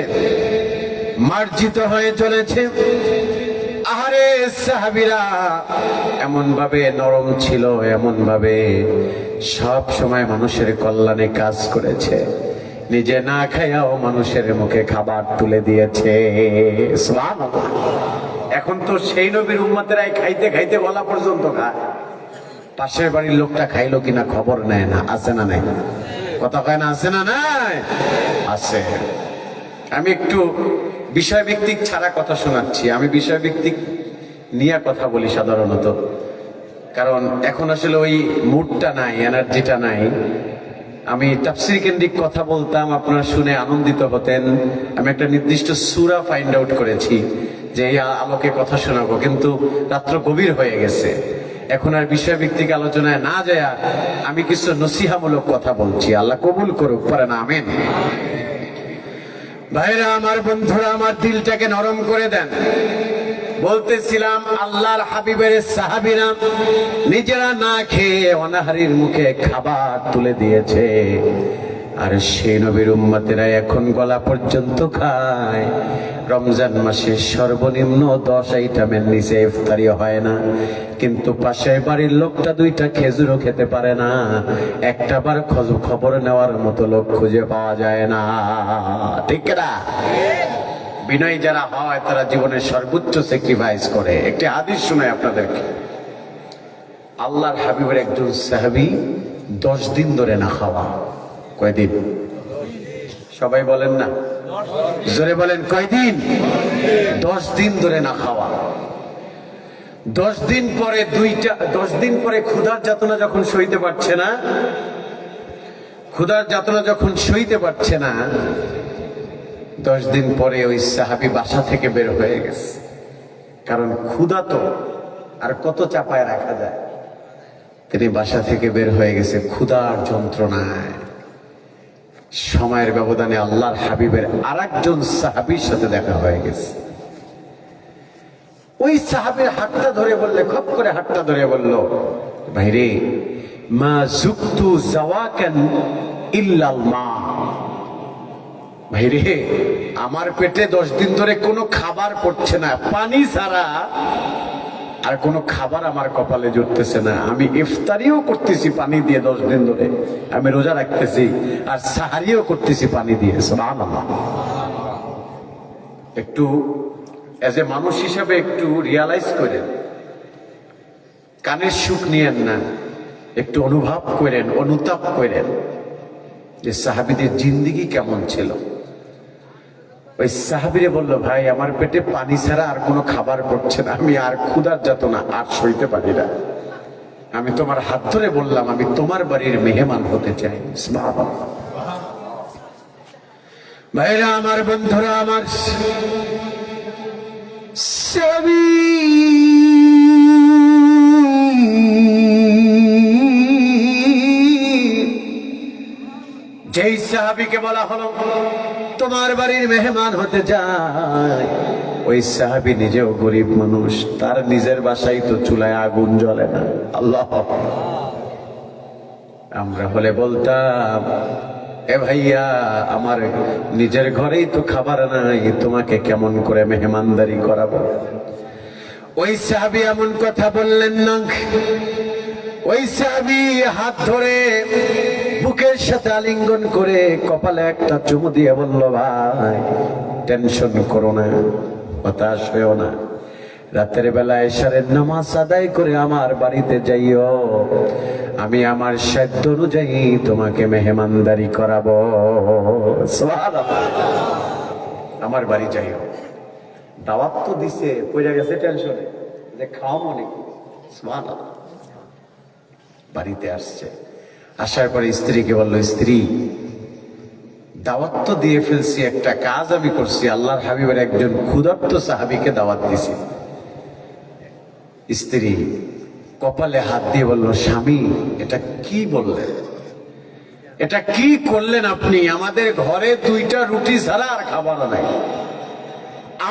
মার্জিত হয়ে চলেছে। আহারে সাহাবীরা এমন ভাবে নরম ছিল, এমন ভাবে সব সময় মানুষের কল্যাণে কাজ করেছে, নিজে না খাইয়াও মানুষের মুখে খাবার তুলে দিয়েছে। সুবহানাল্লাহ। এখন তো সেই নবীর উম্মতেরাই খাইতে খাইতে গলা পর্যন্ত খায়, পাশের বাড়ির লোকটা খাইলো কিনা খবর নেয় না, আছে না নাই? কথা কয় না, আছে না নাই? আছে। আমি একটু বিষয়ভিত্তিক ছাড়া কথা শোনাচ্ছি, আমি বিষয়ভিত্তিক নিয়ে কথা বলি সাধারণত, কারণ এখন আসলে ওই মুডটা নাই, এনার্জিটা নাই। আমি তাফসীর কেন্দ্রিক কথা বলতাম, আপনারা শুনে আনন্দিত হতেন। আমি একটা নির্দিষ্ট সূরা ফাইন্ড আউট করেছি যে এই আলোকে কথা শোনাবো, কিন্তু রাত্র গভীর হয়ে গেছে। এখন আর বিষয়ভিত্তিক আলোচনায় না যায়, আমি কিছু নসিহামূলক কথা বলছি, আল্লাহ কবুল করুক, পারেন আমিন। ভাইরা আমার, বন্ধুরা আমার, দিলটাকে নরম করে দেন। বলতেছিলাম আল্লাহর হাবিবের সাহাবীরা নিজেরা না খেয়ে অনাহারীর মুখে খাবার তুলে দিয়েছে, আর সেই নবীর উম্মতেরা এখন গলা পর্যন্ত খায়। রমজান মাসে সর্বনিম্ন 10 আইটেমের নিচে ইফতারি হয় না, কিন্তু পাশের বাড়ির লোকটা 2টা খেজুরও খেতে পারে না। একটা বার খবর নেওয়ার মতো লোক খুঁজে পাওয়া যায় না, ঠিক না? বিনয়ী যারা হয় তারা জীবনের সর্বোচ্চ স্যাক্রিফাইস করে। একটি হাদিস শোনাই আপনাদেরকে। আল্লাহর হাবিবের একজন সাহাবী 10 দিন ধরে না খাওয়া। কয়দিন? সবাই বলেন না, জোরে বলেন, কয়দিন? 10 দিন ধরে না খাওয়া। 10 দিন পরে ক্ষুধার যাতনা যখন সইতে পারছে না, ক্ষুধার যাতনা যখন সইতে পারছে না, 10 দিন পরে ওই সাহাবী বাসা থেকে বের হয়ে গেছে। কারণ ক্ষুধা তো আর কত চাপায় রাখা যায়। তিনি বাসা থেকে বের হয়ে গেছে ক্ষুধার যন্ত্রণায়। সময়ের ব্যবধানে আল্লাহর হাবিবের আরেকজন সাহাবীর সাথে দেখা হয়ে গেছে। ওই সাহাবীর হাতটা ধরে বললে, খপ করে হাতটা ধরে বলল, ভাইরে, মা যুক্তু জাওয়াকান ইল্লাল মা। ভাইরে, আমার পেটে 10 দিন ধরে কোনো খাবার পড়ছে না, পানি ছাড়া আর কোনো খাবার আমার কপালে জুটতেছে না। আমি ইফতারিও করতেছি পানি দিয়ে 10 দিন ধরে, আমি রোজা রাখতেছি, আর সাহারিও করতেছি পানি দিয়ে। সুবহানাল্লাহ। একটু এজ এ মানুষ হিসাবে একটু রিয়ালাইজ করেন, কানের সুখ নিয়েন না, একটু অনুভব করেন, অনুতাপ করেন যে সাহাবীদের জিন্দেগি কেমন ছিল। ওই সাহাবীরে বলল, ভাই আমার পেটে পানি ছাড়া আর কোনো খাবার পড়ছে না, আমি আর ক্ষুধার যাতনা আর সইতে পারি না, আমি তোমার হাত ধরে বললাম আমি তোমার বাড়ির মেহমান হতে চাই। সুবহানাল্লাহ। ভাইরা আমার, বন্ধুরা আমার, সাহাবী যেই সাহাবীকে বলা হলো তোমার বাড়ির মেহমান হতে যায়, ওই সাহাবী নিজেও গরিব মানুষ, তার নিজের বাসায় তো চুলায় আগুন জ্বলে না। আল্লাহ, আমরা হলে বলতাম, এ ভাইয়া আমার নিজের ঘরেই তো খাবার নাই, তোমাকে কেমন করে মেহমানদারি করাবো। ওই সাহাবী এমন কথা বললেন না। ওই সাহাবী হাত ধরে বুকের সাথে আলিঙ্গন করে কপালে একটা চুমু দিয়ে বলল, ভাই টেনশন করো না, হতাশ হয়েও না, রাতের বেলা এশারের নামাজ আদায় করে আমার বাড়িতে যাইও, আমি আমার সাধ্য অনুযায়ী তোমাকে মেহমানদারি করাবো। সুবহানাল্লাহ। আমার বাড়ি যাইও, দাওয়াত তো দিছে, পয়রা গেছে টেনশনে যে খাওয়াবো নাকি। সুবহানাল্লাহ। বাড়িতে আসছে, আসার পরে স্ত্রীকে বললো, স্ত্রী দাওয়াত তো দিয়ে ফেলছি, একটা কাজ আমি করছি, আল্লাহর হাবিবের একজন ক্ষুধার্ত সাহাবীকে দাওয়াত দিছি। স্ত্রী কপালে হাত দিয়ে বলল, স্বামী এটা কি বললেন, এটা কি করলেন আপনি? আমাদের ঘরে 2টা রুটি ছাড়া আর খাবার নাই,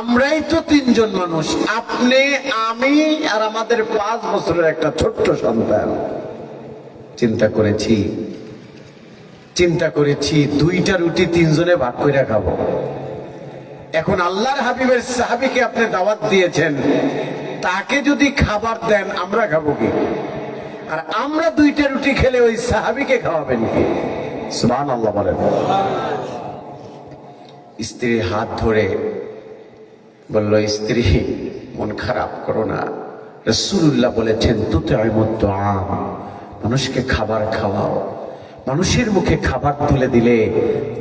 আমরাই তো 3 জন মানুষ, আপনি, আমি আর আমাদের 5 বছরের একটা ছোট্ট সন্তান। চিন্তা করেছি 2টা রুটি 3 জনে ভাগ করে খাবো। এখন আল্লাহর হাবিবের সাহাবীকে আপনি দাওয়াত দিয়েছেন, তাকে যদি খাবার দেন আমরা খাবো কি? আর আমরা 2টা রুটি খেলে ওই সাহাবীকে খাওয়াবেন কি? সুবহানাল্লাহ বলেন। স্ত্রীর হাত ধরে বলল, স্ত্রী মন খারাপ করো না, রাসূলুল্লাহ বলেছেন তুতঈমুত তুআম, মানুষকে খাবার খাওয়াও, মানুষের মুখে খাবার তুলে দিলে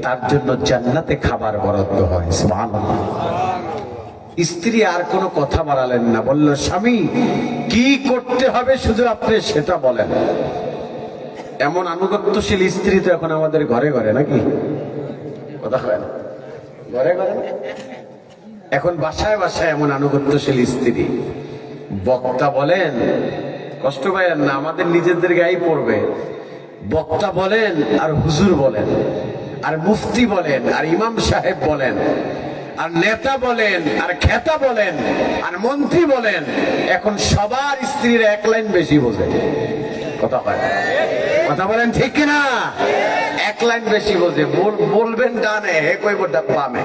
তার জন্য জান্নাতে খাবার বরাদ্দ হয়। সুবহানাল্লাহ। স্ত্রী আর কোনো কথা বাড়ালেন না, বলল, স্বামী কি করতে হবে শুধু আপনি সেটা বলেন। এমন আনুগত্যশীল স্ত্রী তো এখন আমাদের ঘরে ঘরে, নাকি কথা হয় না? ঘরে ঘরে এখন বাসায় বাসায় এমন আনুগত্যশীল স্ত্রী। বক্তা বলেন, কষ্ট পাইয়েন না, আমাদের নিজেদের গায়েই পড়বে। বক্তা বলেন আর হুজুর বলেন আর মুফতি বলেন আর ইমাম সাহেব বলেন আর নেতা বলেন আর খেতা বলেন আর মন্ত্রী বলেন, এখন সবার স্ত্রীরা 1 লাইন বেশি বোঝে। কথা হয়, কথা বলেন ঠিক কিনা? 1 লাইন বেশি বোঝে। বলবেন ডানে, হে কইব বামে।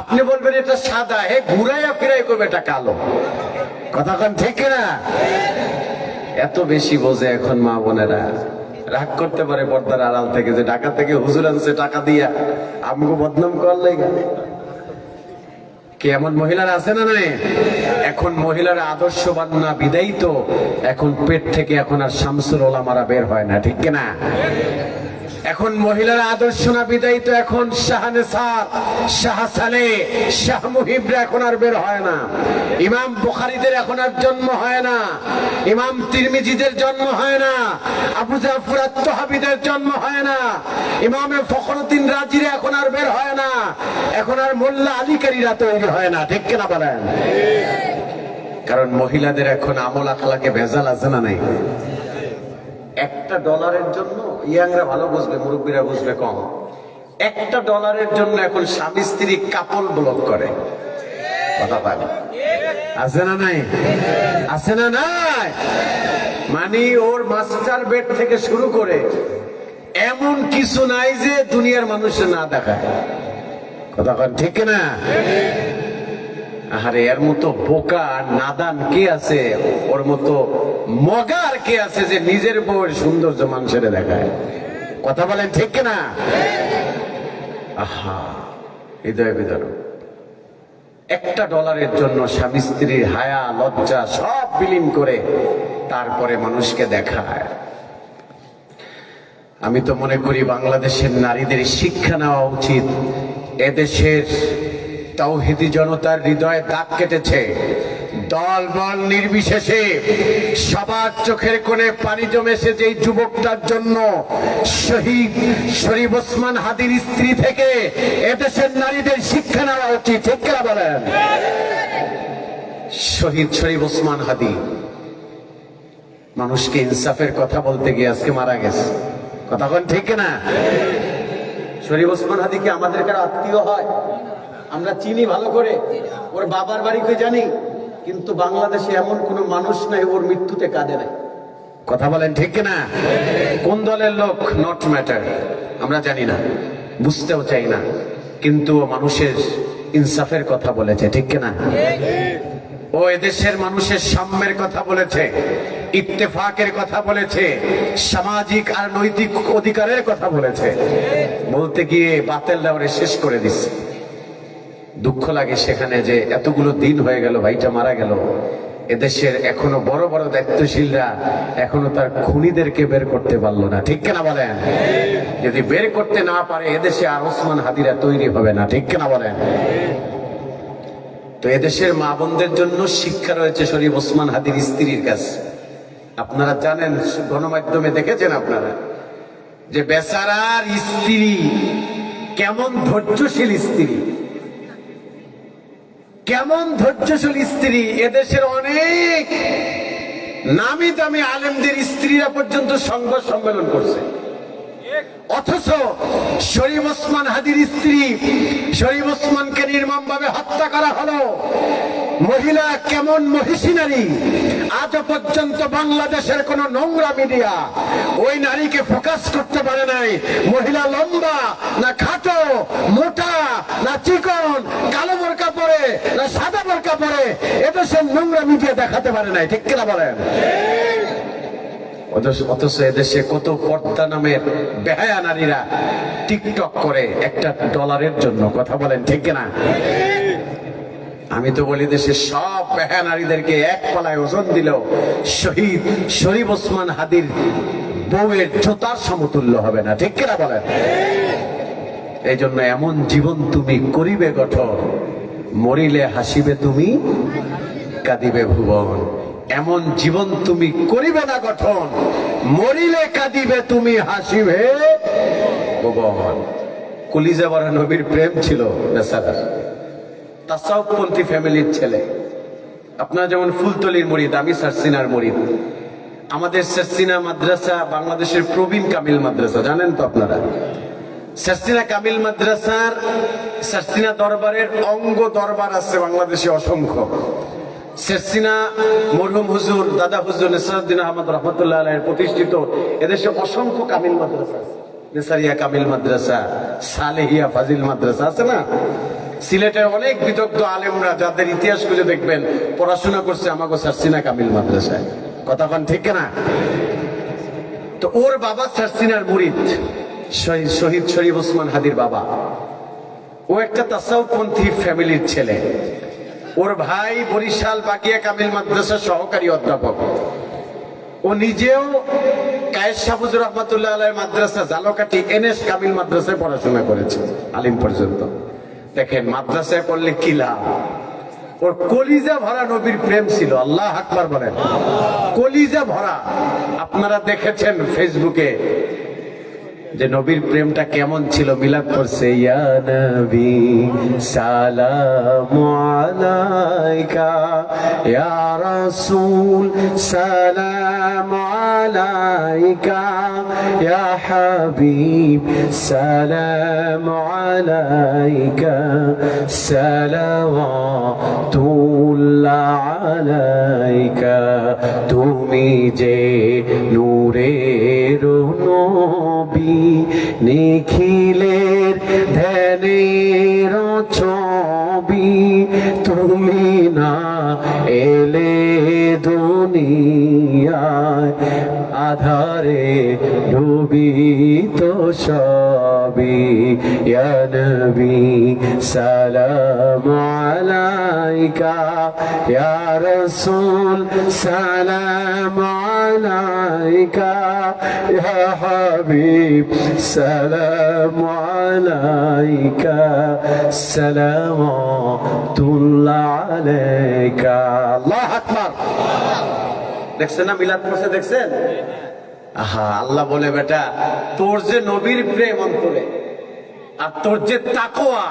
আপনি বলবেন এটা সাদা, হে ঘুরাইয়া ফিরাই কইবে এটা কালো। কথা কন ঠিক কিনা? এত বেশি বোঝে এখন মা বোনেরা। রাগ করতে পারে পর্দার আড়াল থেকে যে ঢাকা থেকে হুজুর আনছে টাকা দিয়া, আমগো বদনাম করলে কি এমন মহিলারা আছে না? নাই। এখন মহিলারা আদর্শবান না বিদায়ী তো এখন পেট থেকে এখন আর শামসুল ওলামারা বের হয় না, ঠিক কিনা? এখন মহিলারা আদর্শ না বিদায়ী তো এখন শাহনেসার, শাহ সালে, শাহ মুহিবরা এখন আর বের হয় না। ইমাম বুখারীদের এখন আর জন্ম হয় না, ইমাম তিরমিজিদের জন্ম হয় না, আবু জাফর আত-তাহাবিদের জন্ম হয় না, ইমামে ফখরুদ্দিন রাজিরা এখন আর বের হয় না, এখন আর মোল্লা আলী কারীরা তৈরি হয় না, ঠিক কিনা বলেন? কারণ মহিলাদের এখন আমল আখলাকে ভেজাল আছে না নাই? $1 জন্য, ইয়াংরা ভালো বুঝবে, মুরব্বীরা বুঝবে কম, $1 জন্য এখন স্বামী স্ত্রী কাপল ব্লক করে। কথা পায় আছে না নাই? আছে না নাই? মানে ওর মাস্টার বেড থেকে শুরু করে এমন কিছু নাই যে দুনিয়ার মানুষের না দেখায়। কথা কন ঠিক না? আরে এর মতো বোকা নাদান কে আছে, ওর মতো মগার কে আছে যে নিজের বউয়ের সৌন্দর্য মানুষের দেখায়? কথা বলেন ঠিক না? আহা, হৃদয় বিদারক। একটা ডলারের জন্য স্বামী স্ত্রীর হায়া লজ্জা সব বিলীন করে তারপরে মানুষকে দেখায়। আমি তো মনে করি বাংলাদেশের নারীদের শিক্ষা নেওয়া উচিত। এদেশের তাওহীদি জনতার হৃদয়ে দাগ কেটেছে। দল বল নির্বিশেষে সবার চোখের কোণে পানি জমেছে যেই যুবকটার জন্য, শহীদ শরীফ ওসমান হাদির স্ত্রী থেকে এদেশের নারীদের শিক্ষা নেওয়া উচিত। ঠিক কিনা বলেন? শহীদ শরীফ ওসমান হাদি মানুষকে ইনসাফের কথা বলতে গিয়ে আজকে মারা গেছে। কথা কোন ঠিক না? শরীফ ওসমান হাদি কি আমাদের কারো আত্মীয় হয়? আমরা চিনি ভালো করে, ওর বাবার বাড়িকে জানি, কিন্তু বাংলাদেশে এমন কোন মানুষ নাই ওর মৃত্যুতে কাঁদে নাই। কথা বলেন ঠিক না? কোন দলের লোক নট ম্যাটার, আমরা জানি না, বুঝতেও চাই না, কিন্তু মানুষের ইনসাফের কথা বলেছে। ঠিক না? ও এদেশের মানুষের সাম্যের কথা বলেছে, ইত্তেফাকের কথা বলেছে, সামাজিক আর নৈতিক অধিকারের কথা বলেছে। বলতে গিয়ে বাতিল দাওরে শেষ করে দিচ্ছে। দুঃখ লাগে সেখানে যে এতগুলো দিন হয়ে গেল, ভাইটা মারা গেল, এদেশের এখনো বড় বড় দায়িত্বশীলরা এখনো তার খুনিদেরকে বের করতে পারলো না। ঠিক কিনা বলেন? যদি বের করতে না পারে এদেশে আর ওসমান হাদিরা তৈরি হবে না। ঠিক কিনা বলেন? তো এদেশের মা বোনদের জন্য শিক্ষা রয়েছে শরীফ ওসমান হাদির স্ত্রীর কাছে। আপনারা জানেন, গণমাধ্যমে দেখেছেন আপনারা যে বেচারার স্ত্রী কেমন ধৈর্যশীল স্ত্রী, কেমন ধৈর্যশীল স্ত্রী। এদেশের অনেক নামি দামি আলেমদের স্ত্রীরা পর্যন্ত সংবাদ সম্মেলন করছে, অথচ শরীফ ওসমান হাদির স্ত্রী শরীফ ওসমানকে নির্মমভাবে হত্যা করা হলো। মহিলা কেমন মহিষী নারী, আজও পর্যন্ত বাংলাদেশের কোন নোংরা মিডিয়া ওই নারীকে ফোকাস করতে পারে নাই। মহিলা লম্বা না খাটো, মোটা না চিকন, কালো বোরকা পরে না সাদা বোরকা পরে, এদেশের নোংরা মিডিয়া দেখাতে পারে নাই। ঠিক কিনা বলেন? অথচ এদেশে কত পর্দা নামের বেহায়া নারীরা টিকটক করে একটা ডলারের জন্য। কথা বলেন ঠিক কিনা? আমি তো বলি দেশের সব বেহায়া নারীদেরকে এক পালায় ওজন দিলেও শহীদ শরীফ ওসমান হাদির বউয়ের জোতার সমতুল্য হবে না। ঠিক কিনা বলেন? এই জন্য এমন জীবন তুমি করিবে গঠন, মরিলে হাসিবে তুমি কাঁদিবে ভুবন। এমন জীবন তুমি করিবে না গঠন, মরিলে কাঁদিবে তুমি হাসিবে ভুবন। কলিজা ভরা নবীর প্রেম ছিল বেচারার, তাসাউফপন্থী ফ্যামিলির ছেলে। আপনারা যেমন ফুলতলির মুরিদ, আমি সারসিনার মুরিদ। আমাদের সারসিনা মাদ্রাসা বাংলাদেশের প্রবীণ কামিল মাদ্রাসা, জানেন তো আপনারা? সারসিনা কামিল মাদ্রাসার সারসিনা দরবারের অঙ্গ দরবার আছে বাংলাদেশে অসংখ্য। সারসিনা মরহুম হুজুর দাদা হুজুর নেসারউদ্দিন আহমদ রহমতুল্লাহ আলাইহির প্রতিষ্ঠিত এদেশে অসংখ্য কামিল মাদ্রাসা আছে। নেসারিয়া কামিল মাদ্রাসা, সালেহিয়া ফাজিল মাদ্রাসা আছে না? সিলেটের অনেক বিদগ্ধ আলেমরা যাদের ইতিহাস খুঁজে দেখবেন পড়াশোনা করছে আমাকে সারসিনা কামিল মাদ্রাসায়। কথা কন ঠিক না? তো ওর বাবা সারসিনার মুরিদ, শহীদ শরীফ ওসমান হাদির বাবা। ও একটা তাসাউফপন্থী ফ্যামিলির ছেলে। ওর ভাই বরিশাল বাকিয়া কামিল মাদ্রাসার সহকারী অধ্যাপক। ও নিজেও কায়েস সাবুজ রহমতুল্লাহ আলাইহির মাদ্রাসা জালকাঠি এনএস কামিল মাদ্রাসায় পড়াশোনা করেছে আলিম পর্যন্ত। দেখেন মাদ্রাসায় পড়লে কি লাভ। ওর কলিজা ভরা নবীর প্রেম ছিল। আল্লাহ আকবার বলেন। কলিজা ভরা। আপনারা দেখেছেন ফেসবুকে যে নবীর প্রেমটা কেমন ছিল। মিলাদ করছে, ইয়া নবী সালামু আলাইকা, ইয়া রাসূল সালামু আলাইকা, ইয়া হাবিব সালামু আলাইকা, সালাওয়াতুল্লাহ আলাইকা। তুমি যে নূরের নবী, নিখিলের ধ্যানের ছবি, তুমি না এলে দুনিয়ায় আধারে ডুবিত সব। حبيب يا نبي سلام عليك يا رسول سلام عليك يا حبيب سلام عليك سلام الله عليك الله أكبر দেখছেন না মিলাদ পড়ছে দেখছেন আহা আল্লাহ বলে বেটা তোর যে নবীর প্রেম অন্তরে আর তোর যে তাকওয়া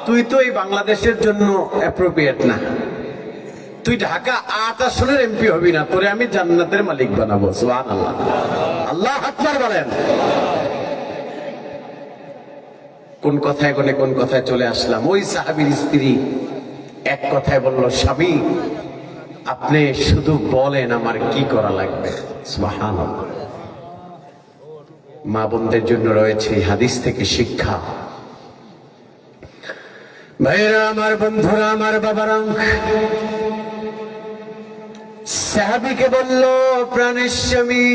তুই তো এই বাংলাদেশের জন্য অ্যাপ্রোপ্রিয়েট না তুই ঢাকা ৮ আসনের এমপি হবি না তোরে আমি জান্নাতের মালিক বানাবো সুবহানাল্লাহ আল্লাহ আকবার বলেন কোন কথায় কোন কথায় চলে আসলাম ওই সাহাবীর স্ত্রী এক কথায় বলল স্বামী আপনি শুধু বলেন আমার কি করা লাগবে সুবহানাল্লাহ মা বোনদের জন্য রয়েছে হাদিস থেকে শিক্ষা ভাইরা আমার বন্ধুরা আমার বাবারা সাহাবীকে বলল প্রাণের স্বামী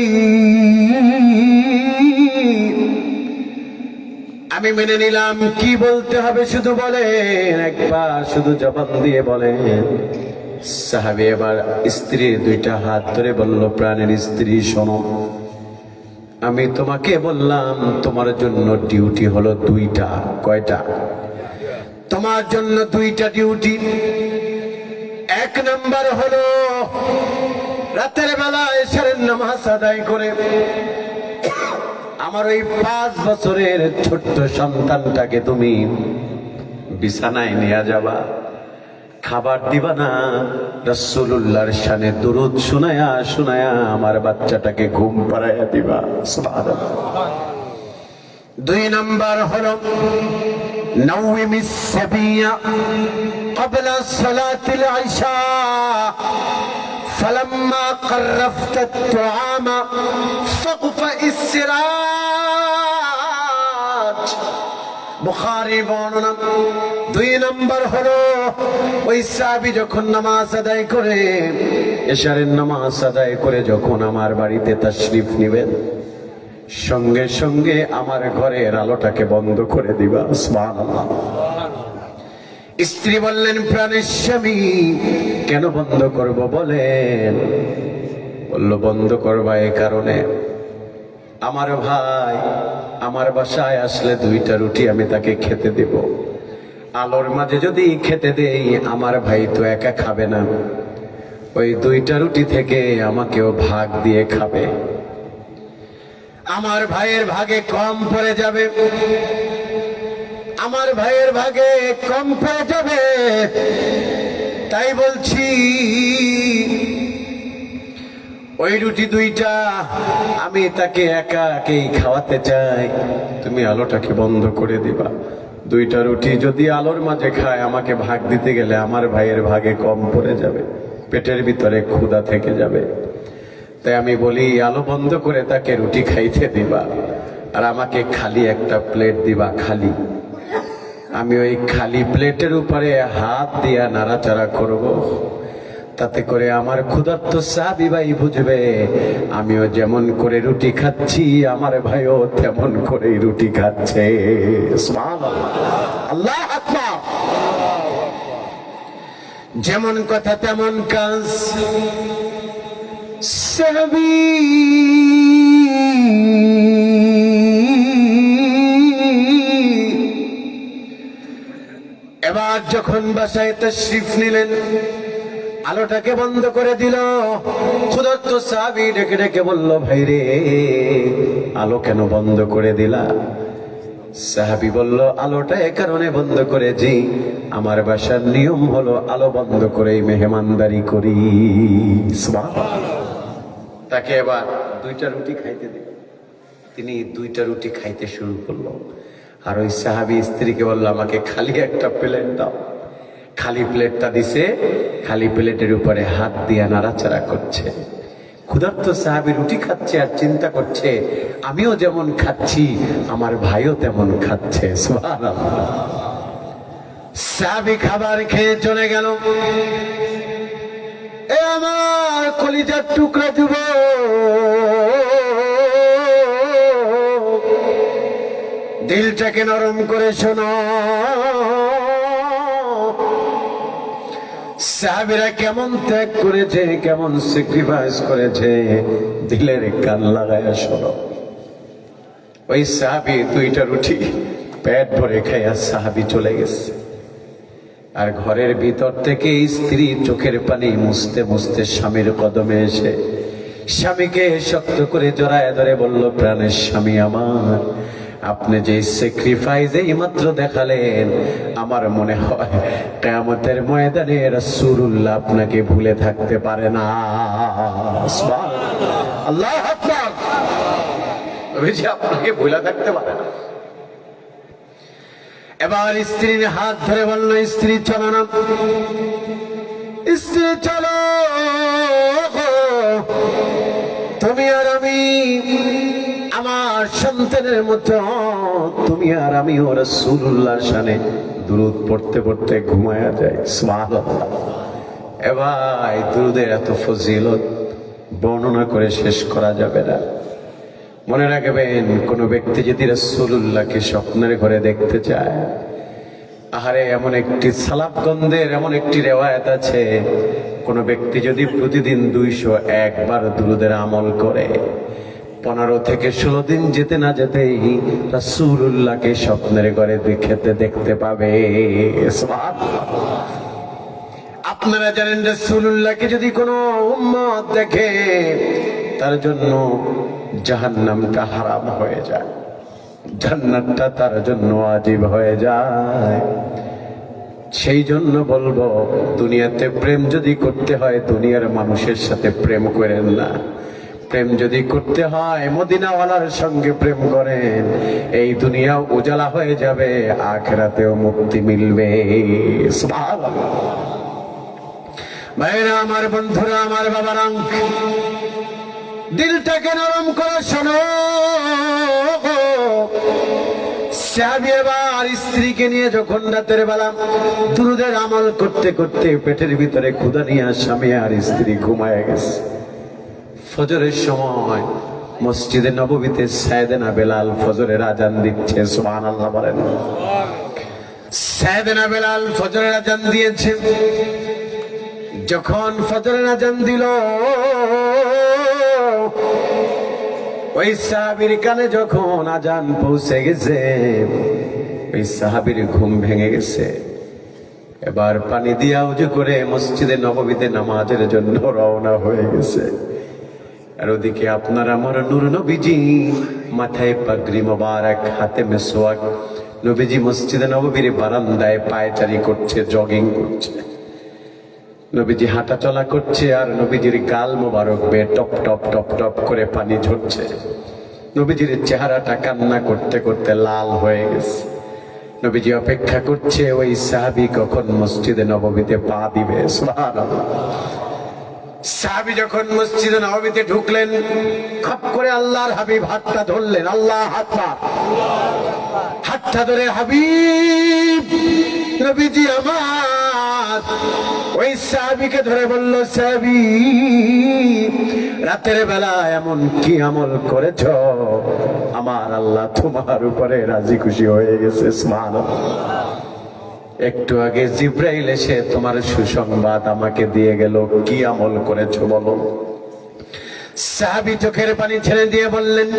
আমি মেনে নিলাম কি বলতে হবে শুধু বলেন একবার শুধু জবাব দিয়ে বলেন সাহাবী এবার স্ত্রীর দুইটা হাত ধরে বলল প্রাণের স্ত্রী শোনো আমি তোমাকে বললাম তোমার জন্য ডিউটি হলো দুইটা কয়টা তোমার জন্য দুইটা ডিউটি এক নাম্বার হলো রাতের বেলা এশারের নামাজ আদায় করে আমার ওই 5 বছরের ছোট্ট সন্তানটাকে তুমি বিছানায় নিয়ে যাবা খাবার দিবা না রাসূলুল্লাহর শানে দুরূদ শুনায়া শুনায়া আমার বাচ্চাটাকে ঘুম পাড়াইয়া দিবা সুবহানাল্লাহ 2 নাম্বার হলো নাওমিস সাবিয়া قبل صلاة العشاء فلما قرفت الطعام فاقفأ السراج বুখারী বর্ণনা 2 নাম্বার হলো ওই সাহাবী যখন নামাজ আদায় করে এশারের নামাজ আদায় করে যখন আমার বাড়িতে তাশরিফ নেবেন সঙ্গে সঙ্গে আমার ঘরের আলোটাকে বন্ধ করে দিবা সুবহানাল্লাহ স্ত্রী বললেন প্রাণের স্বামী কেন বন্ধ করব বলেন বলল বন্ধ করবা এই কারণে আমার ভাই আমার বাসায় আসলে 2টা রুটি আমি তাকে খেতে দেব আলোর মাঝে যদি খেতে দেই আমার ভাই তো একা খাবে না ওই 2টা রুটি থেকে আমাকেও ভাগ দিয়ে খাবে আমার ভাইয়ের ভাগে কম পড়ে যাবে আমার ভাইয়ের ভাগে কম পড়ে যাবে তাই বলছি ওই রুটি 2টা আমি তাকে একাকেই খাওয়াতে চাই তুমি আলোটাকে বন্ধ করে দিবা 2টা রুটি যদি আলোর মাঝে খায় আমাকে ভাগ দিতে গেলে আমার ভাইয়ের ভাগে কম পড়ে যাবে পেটের ভিতরে ক্ষুধা থেকে যাবে তাই আমি বলি আলো বন্ধ করে তাকে রুটি খাইতে দিবা আর আমাকে খালি একটা প্লেট দিবা খালি আমি ওই খালি প্লেটের উপরে হাত দিয়া নাড়াচাড়া করব তাতে করে আমার ক্ষুধার্ত সাহাবী ভাই বুঝবে আমিও যেমন করে রুটি খাচ্ছি আমার ভাইও তেমন করে রুটি খাচ্ছে সুবহানাল্লাহ আল্লাহু আকবার যেমন কথা তেমন কাজ সাহাবী এবার যখন বাসায় তাশরিফ নিলেন আলোটাকে বন্ধ করে দিল ক্ষুধার্ত সাহাবী ডেকে ডেকে বলল ভাই রে আলো কেন বন্ধ করে দিলা সাহাবী বলল আলোটা এ কারণে বন্ধ করেছি আমার বাসার নিয়ম হলো আলো বন্ধ করেই মেহমানদারি করি সুবহানাল্লাহ তাকে এবার 2টা রুটি খাইতে দিল তিনি 2টা রুটি খাইতে শুরু করলো আর ওই সাহাবী স্ত্রীকে বলল আমাকে খালি একটা প্লেট দাও খালি প্লেটটা দিছে খালি প্লেটের উপরে হাত দিয়ে নাড়াচাড়া করছে ক্ষুধার্ত সাহাবী রুটি খাচ্ছে আর চিন্তা করছে আমিও যেমন খাচ্ছি আমার ভাইও তেমন খাচ্ছে সুবহানাল্লাহ সাহাবী খাবার খেয়ে চলে গেল এ আমার কলিজার টুকরা যুবক দিলটাকে নরম করে শোনো। সাহাবীরা কেমন ত্যাগ করেছে, কেমন স্যাক্রিফাইস করেছে, দিলের কান লাগায়া শোনো। ওই সাহাবী 2টা রুটি পেট ভরে খাইয়া সাহাবী চলে গেছে। আর ঘরের ভিতর থেকে স্ত্রী চোখের পানি মুছতে মুছতে স্বামীর কদমে এসে স্বামীকে শক্ত করে জড়ায় ধরে বলল, প্রাণের স্বামী আমার, আপনি যে স্যাক্রিফাইস এই মাত্র দেখালেন, আমার মনে হয় কিয়ামতের ময়দানে রাসূলুল্লাহ আপনাকে ভুলে থাকতে পারে না। আল্লাহু আকবার। নবীজি আপনাকে ভুলে থাকতে পারে না। এবার স্ত্রীর হাত ধরে বলল, স্ত্রী চলো না, স্ত্রী চলো, তুমি আর আমি আমার সন্তানের মতো, তুমি আর আমি ও রাসূলুল্লাহর শানে দুরূদ পড়তে পড়তে ঘুমায়া যাই। সুবহানাল্লাহ। এবার দুরূদের এত ফজিলত বর্ণনা করে শেষ করা যাবে না। মনে রাখবেন, কোন ব্যক্তি যদি রাসূলুল্লাহকে স্বপ্নের ঘরে দেখতে চায়, আহারে এমন একটি সালাফগণদের এমন একটি রিওয়ায়াত আছে, কোন ব্যক্তি যদি প্রতিদিন 201 বার দুরূদের আমল করে, 15 থেকে 16 দিন যেতে না যেতেই রাসূলুল্লাহকে স্বপ্নের ঘরে দেখতে পাবে। সুবহানাল্লাহ। আপনারা জানেন, রাসূলুল্লাহকে যদি কোনো উম্মত দেখে, তার জন্য জাহান্নামটা হারাম হয়ে যায়, জান্নাতটা তার জন্য ওয়াজিব হয়ে যায়। সেই জন্য বলবো, দুনিয়াতে প্রেম যদি করতে হয়, দুনিয়ার মানুষের সাথে প্রেম করেন না। প্রেম যদি করতে হয়, মদিনাওয়ালার সঙ্গে প্রেম করেন। এই দুনিয়া উজালা হয়ে যাবে, আখিরাতেও মুক্তি মিলবে। সুবহানাল্লাহ। ভাইরা আমার, বন্ধুরা আমার, বাবারা, দিলটাকে নরম করে শোনো। সাহাবী এবার স্ত্রীকে নিয়ে যখন রাতের বেলা দুরূদের আমল করতে করতে পেটের ভিতরে ক্ষুধা নিয়ে স্বামী আর স্ত্রী ঘুমায় গেছে। ফজরের সময় মসজিদে নববীতে সাইয়েদনা বেলাল ফজরের আজান দিচ্ছে। সুবহানাল্লাহ বলেন। সাইয়েদনা বেলাল ফজরের আজান দিয়েছে। যখন ফজরের আজান দিল, ওই সাহাবীর কানে যখন আজান পৌঁছে গেছে, ওই সাহাবীর ঘুম ভেঙে গেছে। এবার পানি দিয়া উজু করে মসজিদে নববীতে নামাজের জন্য রওনা হয়ে গেছে। আর ওদিকে আপনার আমার নূর নবীজি মাথায় পাগড়ি মোবারক, হাতে মেসওয়াক, নবীজি মসজিদে নববীর বারান্দায় পায়চারি করছে, জগিং করছে। নবীজি হাঁটা চলা করছে, আর নবীজির গাল মোবারক বেয়ে টপ টপ টপ টপ করে পানি ঝরছে। নবীজির চেহারাটা কান্না করতে করতে লাল হয়ে গেছে। নবীজি অপেক্ষা করছে ওই সাহাবী কখন মসজিদে নববীতে পা দিবে। সুবহানাল্লাহ। সাহাবী যখন মসজিদে নববীতে ঢুকলেন, খপ করে আল্লাহর হাবিব হাতটা ধরলেন। আল্লাহ আকবার। হাতটা ধরে, হাবিব নবীজি আমার, ওই সাহাবীকে ধরে বলল, সাহাবী রাতের বেলা এমন কি আমল করেছ, আমার আল্লাহ তোমার উপরে রাজি খুশি হয়ে গেছে। সুবহানাল্লাহ। একটু আগে জিব্রাইল এসে তোমার সুসংবাদ আমাকে দিয়ে গেল, কি আমল করেছো বলো। সাহাবী চোখের পানি ছেড়ে দিয়ে বললেন,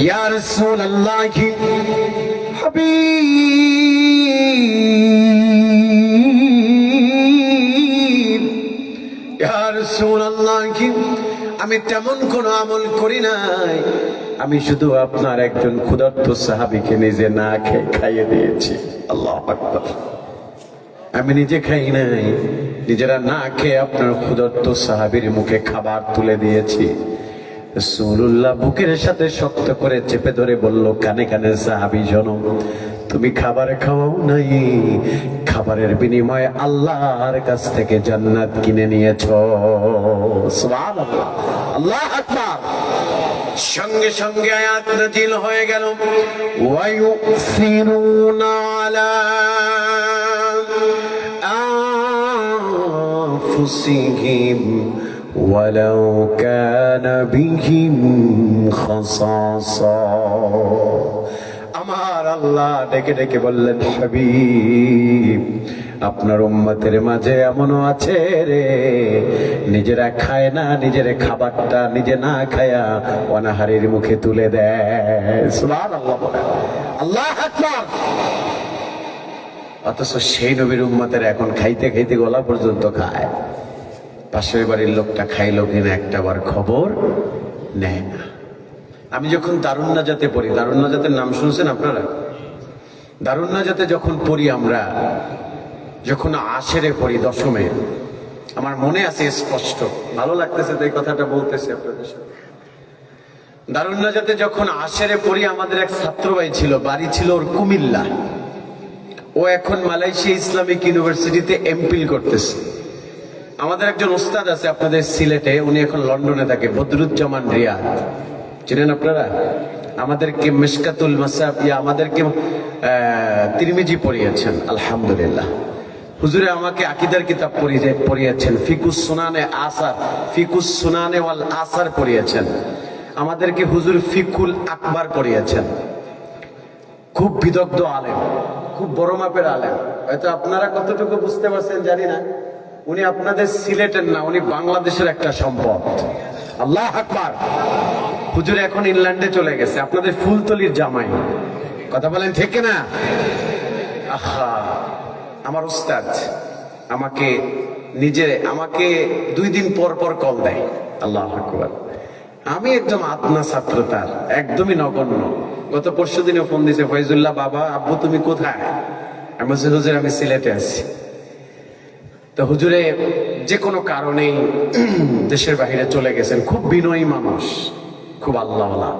ইয়া রাসূলুল্লাহ, হাবিব, ইয়া রাসূলুল্লাহ, আমি তেমন কোনো আমল করি নাই, আমি শুধু আপনার একজন ক্ষুধার্ত সাহাবীকে নিজে না খেয়ে খাইয়ে দিয়েছি। আল্লাহু আকবার। আমি নিজে খাই নাই, নিজেরা না খেয়ে আপনার ক্ষুধার্ত সাহাবীর মুখে খাবার তুলে দিয়েছি। রাসূলুল্লাহ বুকের সাথে শক্ত করে চেপে ধরে বলল, কানে কানে সাহাবী শোনো, তুমি খাবার খাওয়াও নাই, খাবারের বিনিময়ে আল্লাহর কাছ থেকে জান্নাত কিনে নিয়েছো। সুবহানাল্লাহ। আল্লাহু আকবার। সঙ্গে সঙ্গে আয়াত নাযিল হয়ে গেল, ওয়া ইউসিরুনা আলা আনফুসিহিম ওয়ালাউ কানা বিহিম খাসাসা। আমার আল্লাহ ডেকে ডেকে বললেন, হাবিব আপনার উম্মতের মাঝে এমনও আছে রে, নিজেরা খায় না, নিজের খাবারটা নিজে না খায়া অনাহারের মুখে তুলে দেয়। সুবহানাল্লাহ, আল্লাহু আকবার। অথচ সেই নবীর উম্মতের এখন খাইতে খাইতে গলা পর্যন্ত খায়। পাশের বাড়ির লোকটা খাইলো কিনা একটা বার খবর নেয় না। আমি যখন দারুন নাজাতে পড়ি, দারুন নাজাতের নাম শুনছেন আপনারা? দারুন নাজাতে যখন পড়ি আমরা, যখন আশেরে পড়ি দশমে, আমার মনে আছে স্পষ্ট, ভালো লাগতেছে তো এই কথাটা বলতেছি আপনাদের সাথে। দারুন নাজাতে যখন আশেরে পড়ি, আমাদের এক ছাত্র ভাই ছিল, বাড়ি ছিল ওর কুমিল্লা। ও এখন মালয়েশিয়া ইসলামিক ইউনিভার্সিটিতে এমপিল করতেছে। আমাদের একজন ওস্তাদ আছে আপনাদের সিলেটে, উনি এখন লন্ডনে থাকে, বদরুজ্জামান রিয়াদ, চিনেন আপনারা? আমাদেরকে মিশকাতুল মাসাব আমাদেরকে তিরমিজি পড়িয়েছেন, আলহামদুলিল্লাহ। হুজুরে আমাকে আকীদার কিতাব পড়িয়েছেন, ফিকুস সুনানে আসার, ফিকুস সুনানে ওয়াল আসার পড়িয়েছেন। আমাদেরকে হুজুর ফিকুল আকবার পড়িয়েছেন। খুব বিদগ্ধ আলেম, খুব বড় মাপের আলেম। হয়তো আপনারা কতটুকু বুঝতে পারছেন জানি না। উনি আপনাদের সিলেটের না, উনি বাংলাদেশের একটা সম্পদ। আল্লাহু আকবার। হুজুর এখন ইংল্যান্ডে চলে গেছে, আপনাদের ফুলতলির জামাই। কথা বলেন ঠিক না? আহা, আমার উস্তাদ আমাকে আমাকে 2 দিন পর পর কল দেয়। আল্লাহু আকবার। আমি একদম আদনা ছাত্র, তার একদমই নগণ্য। গত পরশু দিনে ফোন দিছে, ফয়জুল্লাহ বাবা, আব্বু তুমি কোথায়? আমি বলছি, হুজুর আমি সিলেটে আছি। তো হুজুরে যে কোনো কারণেই দেশের বাহিরে চলে গেছেন। খুব বিনয়ী মানুষ, খুব আল্লাহওয়ালা,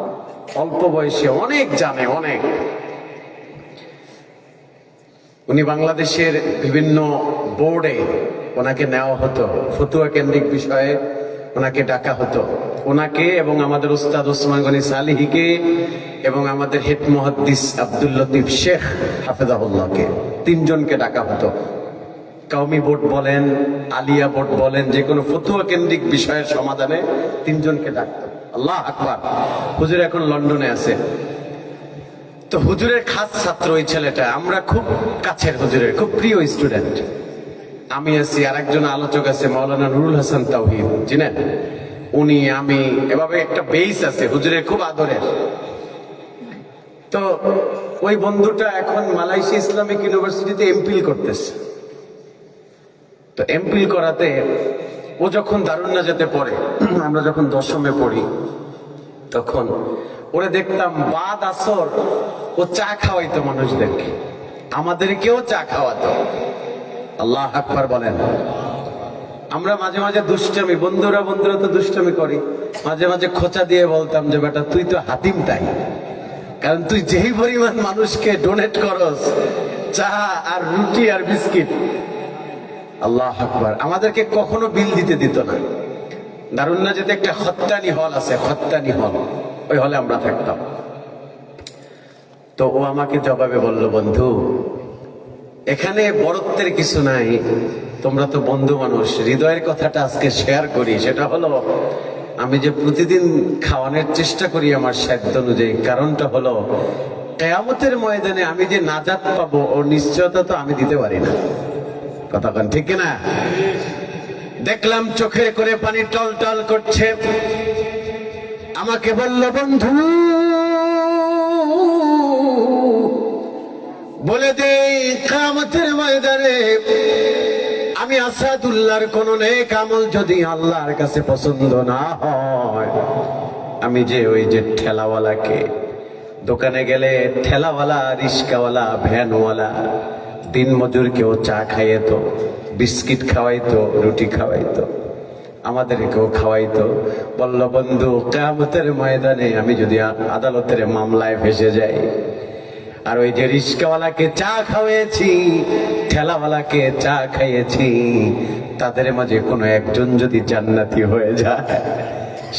অল্প বয়সে অনেক জানে, অনেক। উনি বাংলাদেশের বিভিন্ন বোর্ডে ওনাকে নেওয়া হতো, ফতুয়া কেন্দ্রিক বিষয়ে ওনাকে ডাকা হতো। ওনাকে এবং আমাদের উস্তাদ ওসমান গনি সালিহিকে এবং আমাদের হেড মুহাদ্দিস আব্দুল লতিফ শেখ হাফেজাহুল্লাহকে, 3 জনকে ডাকা হতো। কওমি বোর্ড বলেন, আলিয়া বোর্ড বলেন, যে কোনো ফতুয়া কেন্দ্রিক বিষয়ের সমাধানে 3 জনকে ডাকতো। আল্লাহ আকবার। হুজুর এখন লন্ডনে আছে। তো হুজুরের খাস ছাত্র ওই ছেলেটা, আমরা খুব কাছের, হুজুরের খুব প্রিয় স্টুডেন্ট। আমি আছি, আর একজন আলোচক আছে মাওলানা নুরুল হাসান তাওহীদ, চিনেন? উনি, আমি, এভাবে একটা বেস আছে হুজুরের খুব আদরের। তো ওই বন্ধুটা এখন মালয়েশিয়া ইসলামিক ইউনিভার্সিটিতে এমপিল করতেছে। তো এমপিল করাতে ও যখন দারুন নাজাতে পড়ে, আমরা যখন দশমে পড়ি, তখন ওরে দেখতাম বাদ আসর ও চা খাওয়াইতো মানুষদেরকে, আমাদেরকেও চা খাওয়াতো। আল্লাহ আকবার বলেন। আমরা মাঝে মাঝে দুষ্টামি, বন্ধুরা তো দুষ্টামি করি, মাঝে মাঝে খোঁচা দিয়ে বলতাম যে বেটা তুই তো হাতিম তাই, কারণ তুই যেই পরিমাণ মানুষকে ডোনেট করস, চা আর রুটি আর বিস্কিট। আল্লাহ আকবার। আমাদেরকে কখনো বিল দিতে দিত না। দারুন নাজাতে একটা খত্তানি হল আছে, খত্তানি হল, ওই হলে আমরা থাকতাম। তো ও আমাকে জবাবে বলল, বন্ধু এখানে বড়ত্বের কিছু নাই, তোমরা তো বন্ধু মানুষ, হৃদয়ের কথাটা আজকে শেয়ার করি। সেটা হলো, আমি যে প্রতিদিন খাওয়ানোর চেষ্টা করি আমার সাধ্য অনুযায়ী, কারণটা হলো কিয়ামতের ময়দানে আমি যে নাজাত পাবো ওর নিশ্চয়তা তো আমি দিতে পারি না। কথা কন ঠিক না? দেখলাম চোখে করে পানি টল টল করছে। আমাকে বলল, বন্ধু বলে দে কিয়ামতের ময়দানে আমি আসাদুল্লাহর কোন নেক আমল যদি আল্লাহর কাছে পছন্দ না হয়, আমি যে ওই যে ঠেলাওয়ালাকে, দোকানে গেলে ঠেলাওয়ালা, রিস্কাওয়ালা, ভ্যানওয়ালা, দিন মজুরকেও চা খাইতো, বিস্কিট খাওয়াইতো, রুটি খাওয়াইতো, আমাদেরকেও খাওয়াইতো। বলল, বন্ধু কিয়ামতের ময়দানে আমি যদি আদালতের মামলায় ফেসে যাই, আর ওই যে রিস্কাওয়ালাকে চা খাওয়াইছি, ঠেলাওয়ালাকে চা খাইয়েছি, তাদের মাঝে কোনো একজন যদি জান্নাতি হয়ে যায়,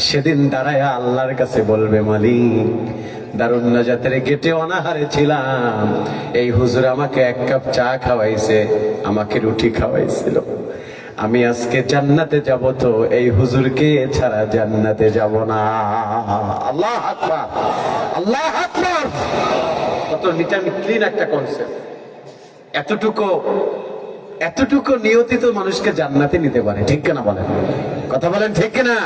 সেদিন দাঁড়ায় আল্লাহর কাছে বলবে, মালিক দারুন নাজাতের গেটে অনাহারে ছিলাম, এই হুজুর আমাকে 1 কাপ চা খাওয়াইছে, আমাকে রুটি খাওয়াইছিল, আমি আজকে জান্নাতে যাব তো এই হুজুরকে ছাড়া জান্নাতে যাব না। আল্লাহ আকবার, আল্লাহ আকবার। কত নিটান ক্লিন একটা কনসেপ্ট। এতটুকু নিয়তি তো মানুষকে জান্নাতে নিতে পারে, ঠিক কিনা বলেন? কথা বলেন ঠিক কিনা?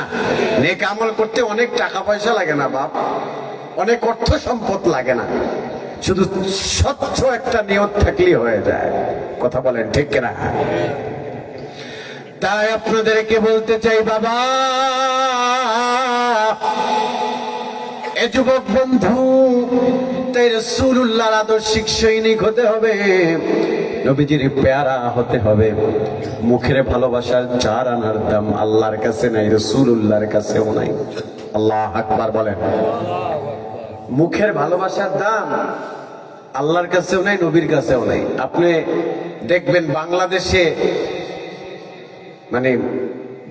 নেক আমল করতে অনেক টাকা পয়সা লাগে না বাপ, অনেক অর্থ সম্পদ লাগে না, শুধু স্বচ্ছ একটা নিয়ত থাকলেই হয়ে যায়। কথা বলেন ঠিক কিনা? তাই আপনাদেরকে বলতে চাই বাবা, এ যুবক বন্ধু, তাই রাসূলুল্লাহর আদর্শিক সৈনিক হতে হবে, নবীজির পেয়ারা হতে হবে। মুখের ভালোবাসার 4 আনার দাম আল্লাহর কাছে নাই, রাসূলুল্লাহর কাছেও নাই। আল্লাহ আকবার বলেন। মুখের ভালোবাসার দাম আল্লাহর কাছেও নাই, নবীর কাছেও নাই। আপনি দেখবেন বাংলাদেশে, মানে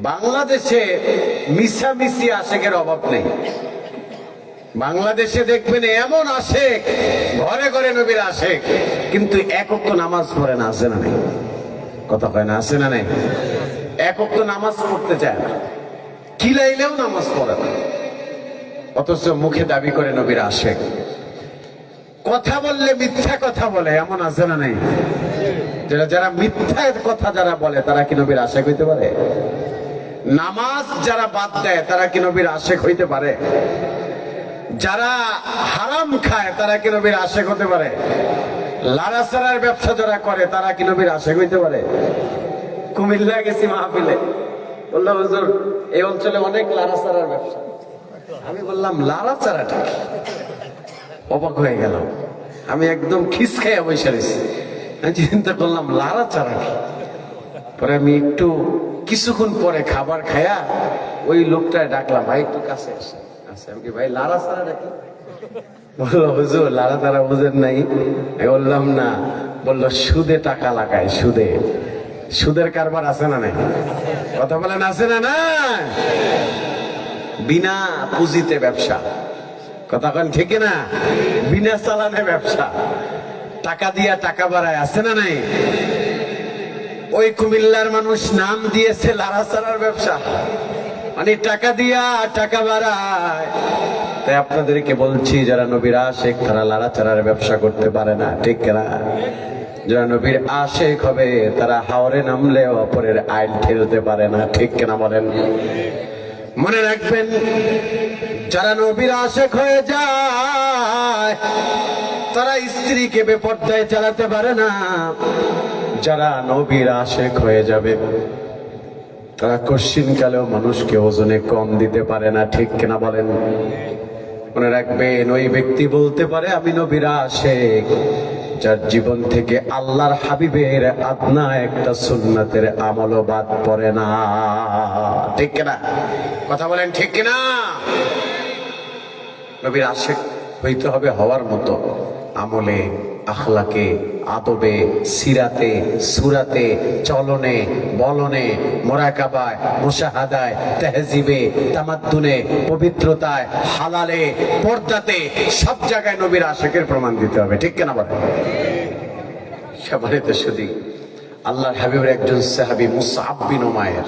বাংলাদেশে মিশামিশি আশেকের অভাব নেই। বাংলাদেশে দেখবেন এমন আশেক, ঘরে ঘরে নবীর আশেক, কিন্তু এক ওয়াক্ত নামাজ পড়ে না, আছে না নাই? কথা কয় না, আছে না নাই? এক ওয়াক্ত নামাজ পড়তে চায় না, কিলাইলেও নামাজ পড়ে না, অথচ মুখে দাবি করে নবীর আশেক। কথা বললে মিথ্যা কথা বলে, এমন আছে না নাই? যারা মিথ্যা কথা যারা বলে তারা কি নবীর আশেক হইতে পারে? নামাজ যারা বাদ দেয় তারা কি নবীর আশেক হইতে পারে? যারা হারাম খায় তারা কি নবীর আশেক হতে পারে? লারাসারার ব্যবসা যারা করে তারা কি নবীর আশেক হইতে পারে? কুমিল্লা গেছি মাহফিলে, বললো হুজুর এই অঞ্চলে অনেক লারাসারার ব্যবসা। আমি বললাম লারাচারাটা কি? অবাক হয়ে গেল। আমি একদম খিস খাইয়া বসে রয়েছি। আমি চিন্তা করলাম লারাচারা কি? পরে আমি একটু কিছুক্ষণ পরে খাবার খায়া ওই লোকটায় ডাকলাম, ভাই একটু কাছে আসে। আচ্ছা, আমি কি ভাই লারাচারাটা কি? বললো হুজুর লারাচারা বুঝেন নাই? আমি বললাম না। বললো সুদে টাকা লাগায়, সুদের কারবার আছে না নাই? কথা বলেন আছে না না? বিনা পুঁজিতে ব্যবসা, কথা কন ঠিক না? বিনা চালানে ব্যবসা, টাকা দিয়া টাকা বাড়ায়, আছে না নাই? ওই কুমিল্লার মানুষ নাম দিয়েছে লারাচারার ব্যবসা, মানে টাকা দিয়া টাকা বাড়ায়। তাই আপনাদেরকে বলছি, যারা নবীর আশেক তারা লারাচারার ব্যবসা করতে পারে না, ঠিক না? যারা নবীর আশেক হবে তারা হাওরে নামলে অপরের আইল ঠেলতে পারে না, ঠিক কিনা বলেন? মনে রাখবেন, যারা নবীর আশেক হয়ে যায় তারা স্ত্রীকে বেপরদায় চালাতে পারে না। যারা নবীর আশেক হয়ে যাবে তারা কশ্চিনকালেও মানুষকে ওজনে কম দিতে পারে না, ঠিক কিনা বলেন? মনে রাখবেন, ওই ব্যক্তি বলতে পারে আমি নবীর আশেক যার জীবন থেকে আল্লাহর হাবিবের আদনা একটা সুন্নাতের আমলও বাদ পড়ে না, ঠিক কিনা? কথা বলেন ঠিক কিনা? নবীর আশেক হইতে হবে হওয়ার মতো আমলে, আখলাকে, আদবে, সিরাতে, সুরাতে, চলনে, বলনে, মোরাকাবায়, মুশাহাদায়, তেহজিবে, তামাদ্দুনে, পবিত্রতায়, হালালে, পর্দাতে, সব জায়গায় নবীর আশেকের প্রমাণ দিতে হবে, ঠিক কিনা বলেন? সবারই তো শুধু আল্লাহর হাবিবের একজন সাহাবী মুসআব বিন উমাইর।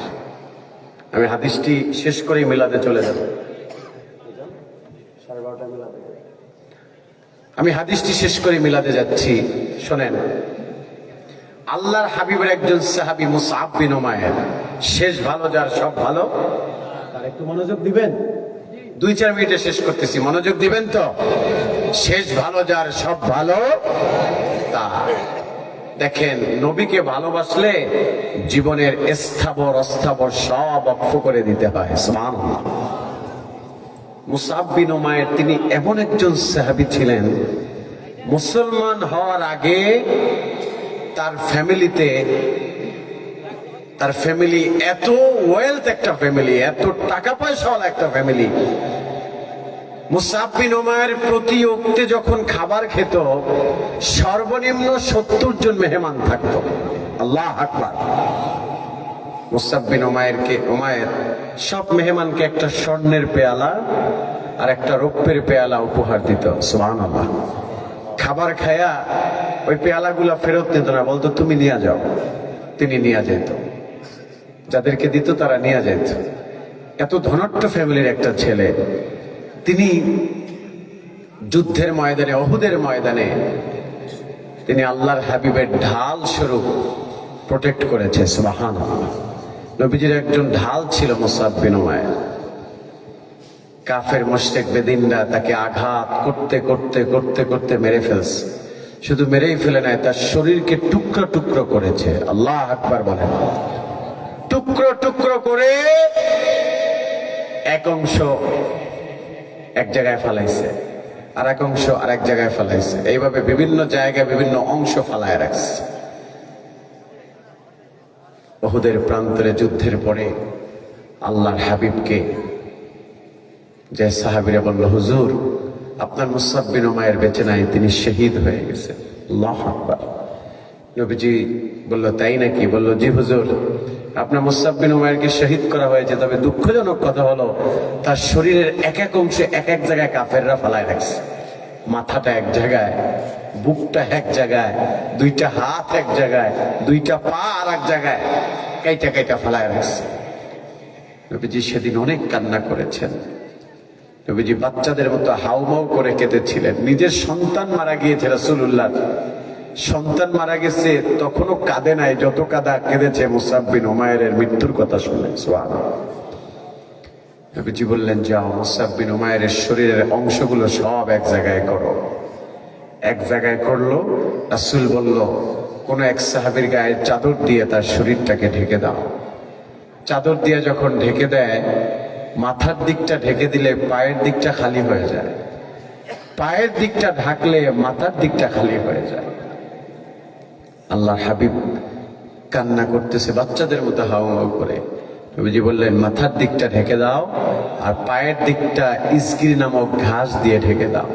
আমি হাদিসটি শেষ করে মিলাদে চলে যাব। আমি হাদিসটি শেষ করে মিলাদে যাচ্ছি, শোনেন। আল্লাহর হাবিবের একজন সাহাবী মুসআব বিন উমাইর, শেষ ভালো যার সব ভালো তার, একটু মনোযোগ দিবেন। 2-4 মিনিটে শেষ করতেছি, মনোযোগ দিবেন তো। শেষ ভালো যার সব ভালো তার। দেখেন, নবীকে ভালোবাসলে জীবনের স্থাবর অস্থাবর সব অক্ষ করে দিতে হয়। সুবহানাল্লাহ। মুসআব বিন উমাইর তিনি এমন একজন সাহাবী ছিলেন, মুসলমান হওয়ার আগে তার ফ্যামিলি এত ওয়েলথ একটা ফ্যামিলি, এত টাকা পয়সাওয়ালা একটা ফ্যামিলি। মুসআব বিন উমাইর প্রতি ওক্তে যখন খাবার খেত সর্বনিম্ন 70 জন মেহমান থাকতো। আল্লাহ আকবার। মুসআব বিন উমাইর সব মেহমানকে একটা স্বর্ণের পেয়ালা আর একটা রৌপ্যের পেয়ালা উপহার দিত। সুবহানাল্লাহ। খাবার খায়া ওই পেয়ালাগুলা ফেরত নিত না, বলতো তুমি নিয়ে যাও। তিনি নিয়ে যেত। যাদেরকে দিত তারা নিয়ে যেত। এত ধনাঢ্য ফ্যামিলির একটা ছেলে, তিনি যুদ্ধের ময়দানে, উহুদের ময়দানে তিনি আল্লাহর হাবিবের ঢাল স্বরূপ প্রোটেক্ট করেছে। সুবহানাল্লাহ। নবীজির একজন ঢাল ছিল মুসআব বিন উমাইর। কাফের মুশরিক বেদিনরা তাকে আঘাত করতে করতে করতে করতে মেরে ফেলছে। শুধু মেরেই ফেলে নাই, তার শরীরকে টুকরো টুকরো করেছে। আল্লাহ আকবার বলেন। টুকরো টুকরো করে এক অংশ এক জায়গায় ফেলাইছে, আর এক অংশ আর এক জায়গায় ফেলাইছে। এইভাবে বিভিন্ন জায়গায় বিভিন্ন অংশ ফালায় রাখছে। উহুদের প্রান্তরে যুদ্ধের পরে আল্লাহর হাবিবকে যে সাহাবীরা বলল, হুজুর আপনার মুসআব বিন উমাইর বেঁচে নাই, তিনি শহীদ হয়ে গেছে। আল্লাহু আকবার। নবীজি বলল, তাই নাকি? বলল, জি হুজুর, আপনার মুসআব বিন উমাইরকে শহীদ করা হয়েছে, তবে দুঃখজনক কথা হলো তার শরীরের এক এক অংশে এক এক জায়গায় কাফেররা ফালায় রাখছে। মাথাটা এক জায়গায়, বুকটা এক জায়গায়, দুইটা হাত এক জায়গায়, দুইটা পা আর এক জায়গায় কাইটা কাইটা ফালায় রাখছে। নবীজি সেদিন অনেক কান্না করেছেন। নবীজি বাচ্চাদের মতো হাউমাউ করে কেঁদেছিলেন। নিজের সন্তান মারা গিয়েছে, রাসূলুল্লাহ সন্তান মারা গেছে, তখনও কাঁদে নাই যত কাঁদা কেঁদেছে মুসআব বিন উমাইরের মৃত্যুর কথা শুনে। সুবহানাল্লাহ। নবীজি বললেন, যাও মুসআব বিন উমাইরের শরীরের অংশগুলো সব এক জায়গায় করো। এক জায়গায় করলো। রাসূল বলল, কোন এক সাহাবীর গায়ে চাদর দিয়ে তার শরীরটাকে ঢেকে দাও। চাদর দিয়ে যখন ঢেকে দেয়, মাথার দিকটা ঢেকে দিলে পায়ের দিকটা খালি হয়ে যায়, পায়ের দিকটা ঢাকলে মাথার দিকটা খালি হয়ে যায়। আল্লাহ হাবিব কান্না করতেছে বাচ্চাদের মতো হাওয়াও করে। নবীজি বললেন, মাথার দিকটা ঢেকে দাও আর পায়ের দিকটা ইসগির নামক ঘাস দিয়ে ঢেকে দাও।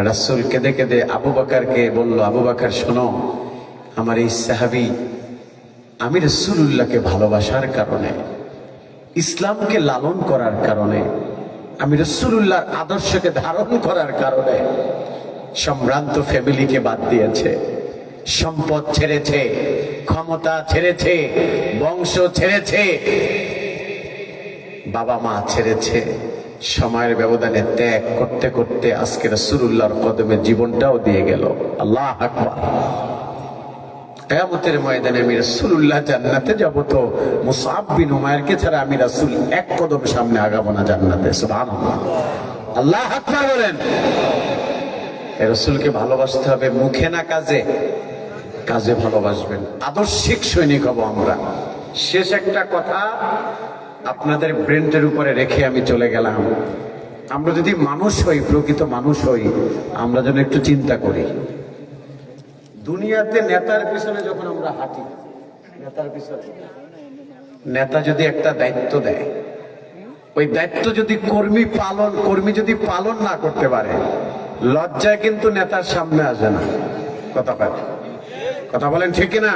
রাসূল কেঁদে কেঁদে আবু বকরকে বলল, আবু বকর শোনো, আমার এই সাহাবী আমি রাসূলুল্লাহকে ভালোবাসার কারণে, ইসলামকে লালন করার কারণে, আমি রাসূলুল্লাহর আদর্শকে ধারণ করার কারণে সম্ভ্রান্ত ফ্যামিলিকে বাদ দিয়েছে, সম্পদ ছেড়েছে, ক্ষমতা ছেড়েছে, বংশ ছেড়েছে, বাবা মা ছেড়েছে। সময়ের ব্যবধানে ত্যাগ করতে করতে আজকে রাসূলুল্লাহর কদমে জীবনটাও দিয়ে গেল। আল্লাহু আকবার। কিয়ামতের ময়দানে আমি রাসূলুল্লাহ জান্নাতে যাব, তো মুসআব বিন উমাইরকে ছাড়া আমি রাসূল এক কদম সামনে আগাবো না জান্নাতে। সুবহানাল্লাহ। আল্লাহু আকবার বলেন। এই রাসূলকে ভালোবাসতে হবে মুখে না কাজে। কাজে ভালোবাসবেন, আদর্শিক সৈনিক হব আমরা। শেষ একটা কথা আপনাদের ব্রেনের উপরে রেখে আমি চলে গেলাম। আমরা যদি মানুষ হই, প্রকৃত মানুষ হই, আমরা যেন একটু চিন্তা করি। দুনিয়াতে নেতার পিছনে যখন আমরা হাঁটি, নেতার পিছনে নেতা যদি একটা দায়িত্ব দেয়, ওই দায়িত্ব যদি কর্মী যদি পালন না করতে পারে, লজ্জায় কিন্তু নেতার সামনে আসে না। কথা বলেন ঠিক না?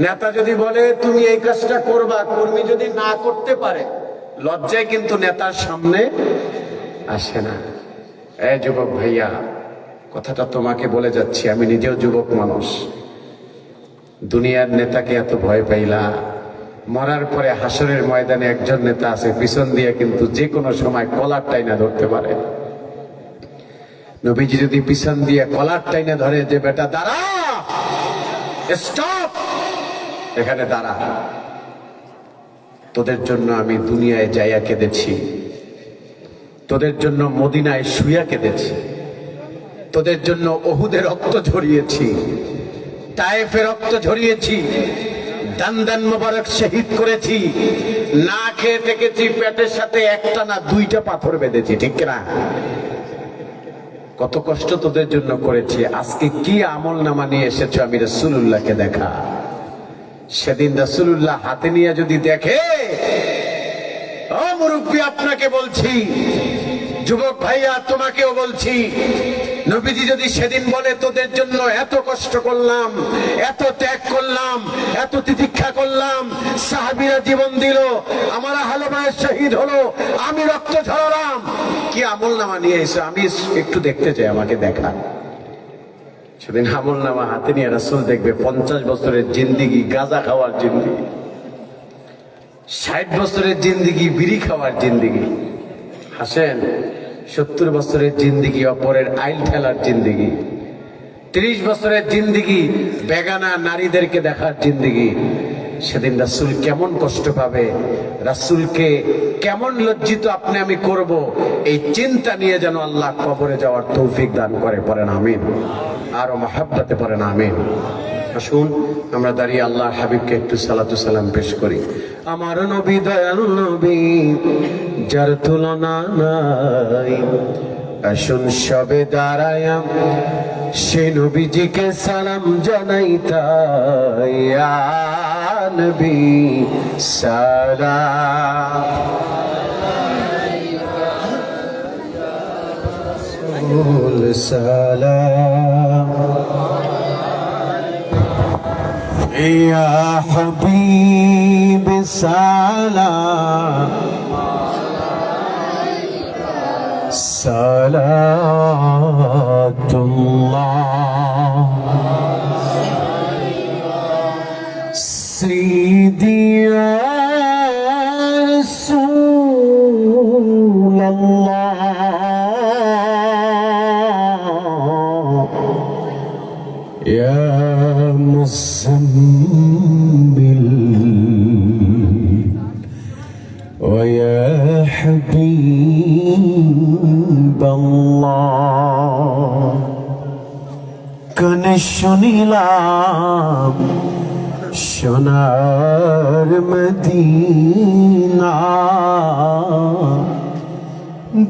নেতা যদি বলে তুমি এই কাজটা করবা, কর্মী যদি না করতে পারে, লজ্জায় কিন্তু নেতার সামনে আসে না। এই যুবক ভাইয়া, কথাটা তোমাকে বলে যাচ্ছি, আমি নিজেও যুবক মানুষ। দুনিয়ার নেতাকে এত ভয় পাইলা, মরার পরে হাসরের ময়দানে একজন নেতা আছে পিছন দিয়ে কিন্তু যে কোনো সময় কলার টাইনা ধরতে পারে। নবীজি যদি পিছন দিয়ে কলার টাইনা ধরে, যে বেটা দাঁড়া, স্টপ, এখানে দাঁড়া, তোদের জন্য আমি দুনিয়ায় যাইয়া কেঁদেছি, তোদের জন্য মদিনায় শুইয়া কেঁদেছি, তোদের জন্য উহুদের রক্ত ঝরিয়েছি, তায়েফের রক্ত ঝরিয়েছি, দান মোবারক শহীদ করেছি, না খেয়ে থেকেছি, পেটের সাথে একটা না দুইটা পাথর বেঁধেছি, ঠিক না? কত কষ্ট তোদের জন্য করেছি। আজকে কি আমল নামা নিয়ে এসেছো আমি রাসূলুল্লাহকে দেখা। সেদিন রাসূলুল্লাহ হাতে নিয়ে যদি দেখে, ও মুরব্বী আপনাকে বলছি, যুবক ভাইয়া তোমাকেও বলছি, নবীজি যদি সেদিন বলে তোদের জন্য এত কষ্ট করলাম, এত ত্যাগ করলাম, এত তিতিক্ষা করলাম, সাহাবীরা জীবন দিল, আমার আহলে বায়ত শহীদ হলো, আমি রক্ত ঝরালাম, কি আমল নামা নিয়ে এসে আমি একটু দেখতে চাই, আমাকে দেখা। সেদিন আমল নামা হাতে নিয়ে রাসূল দেখবে 50 বছরের জিন্দিগি, গাঁজা খাওয়ার জিন্দিগি, 60 বছরের জিন্দিগি বিড়ি খাওয়ার জিন্দিগি, হাসেন। 70 বছরের জিন্দিগি অপরের আইল ঠেলার জিন্দিগি, 30 বছরের জিন্দিগি বেগানা নারীদেরকে দেখার জিন্দিগি। সেদিন রাসূল কেমন কষ্ট পাবে, রাসূলকে কেমন লজ্জিত আপনি আমি করব, এই চিন্তা নিয়ে যেন আল্লাহ কবরে যাওয়ার তৌফিক দান করে, পড়েন আমিন। আরো মহাব্বতে পড়েন আমিন। আসুন আমরা দাঁড়িয়ে আল্লাহ হাবিবকে একটু সালাতু সালাম পেশ করি। আমার নবী দয়াল নবী, যার তুলনা নাই, আসুন সবে দাঁড়ায়া সে নবীজিকে সালাম জানাই। তাই ইয়া নবী সালাম সালাম, ইয়া হাবিব সালাম সালাতুল্লাহ সিদি ইয়া রাসূলুল্লাহ, ইয়া মুজাম্মিল ওয়া ইয়া হাবিবাল্লাহ। কানে শুনিলাম সোনার মদিনা,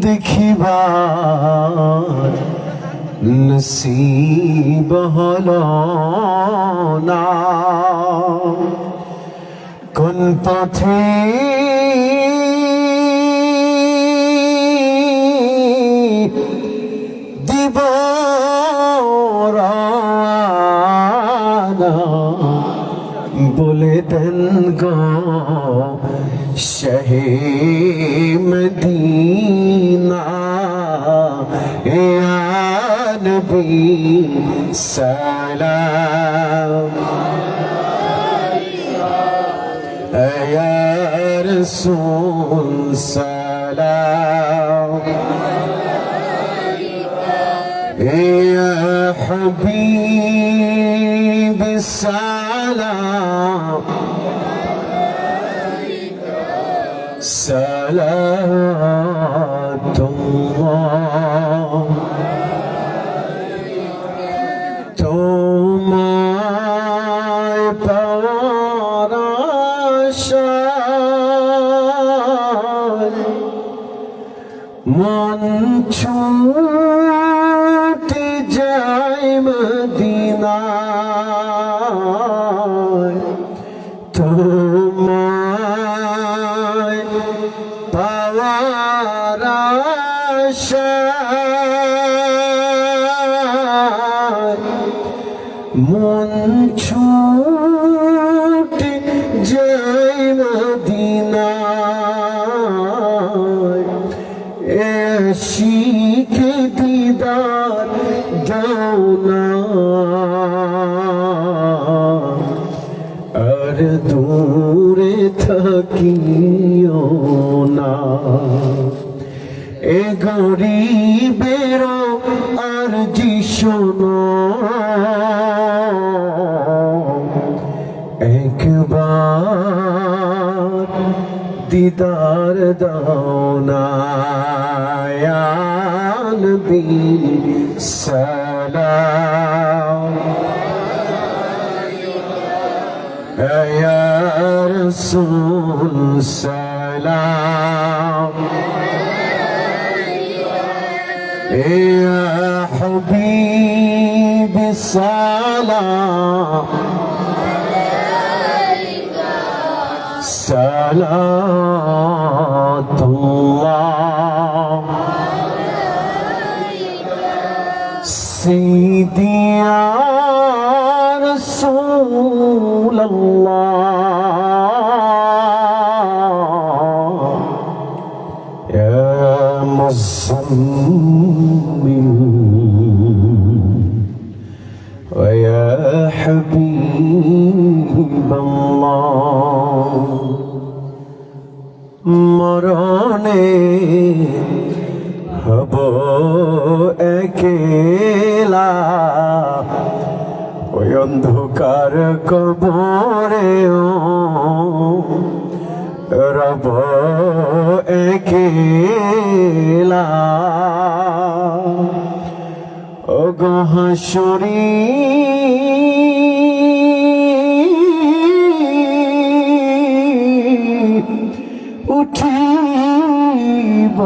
দেখিবার নসিব হলো না। কোন পথে দিব রানা, বলে দেন গো শাহে মদিনা। ইয়া নবী সালাম, ইয়া রাসূল সালাম, ইয়া হাবিব সালাম সালাতুল্লাহ। তোমায় পাওয়ার আশায় মন ছুটে যায় মদিনায়। তোমায় পাওয়ার আশায় মন ছুটে যায় মদিনায়। শিখে দিদার দাও না, আর দূরে থাকিও না। এ গরিবের আরজি শোনো, একবার দিদার দাও না। ইয়া নবী সালাম, ইয়া রাসূল সালাম, ইয়া হাবিব সালাম সালাতুল্লাহ। সিদি ইয়া রাসূলুল্লাহ, ইয়া মুজাম্মিল ওয়া ইয়া হাবিবাল্লাহ। মরণে হব একেলা, ওই অন্ধকার কবরে রব একেলা। ও গো হাসুরি উঠিব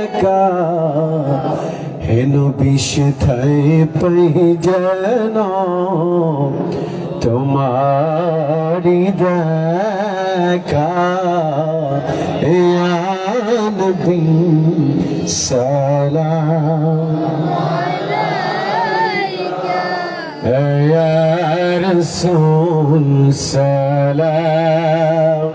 একা, হেন বিষেথায় পাই যেন তোমারি দেখা। ইয়া নবী সালাম ইয়া রাসূল সালাম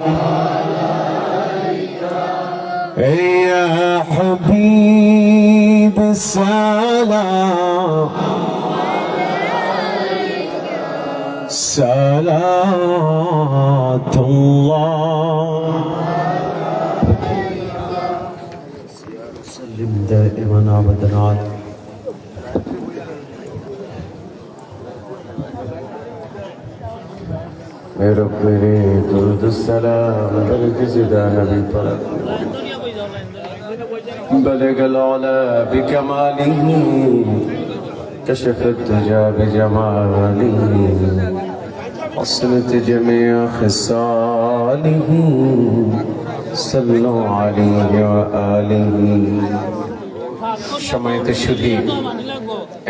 ইয়া হাবিব সালাম সালাতুল্লাহ سلم دائما ابدا على میرے میرے درود السلام برکزدہ نبی پر بلغ العلا بکماله كشف الدجى بجماله حصلت جميع خصاله صلوا عليه وآله সম্মানিত সুধী,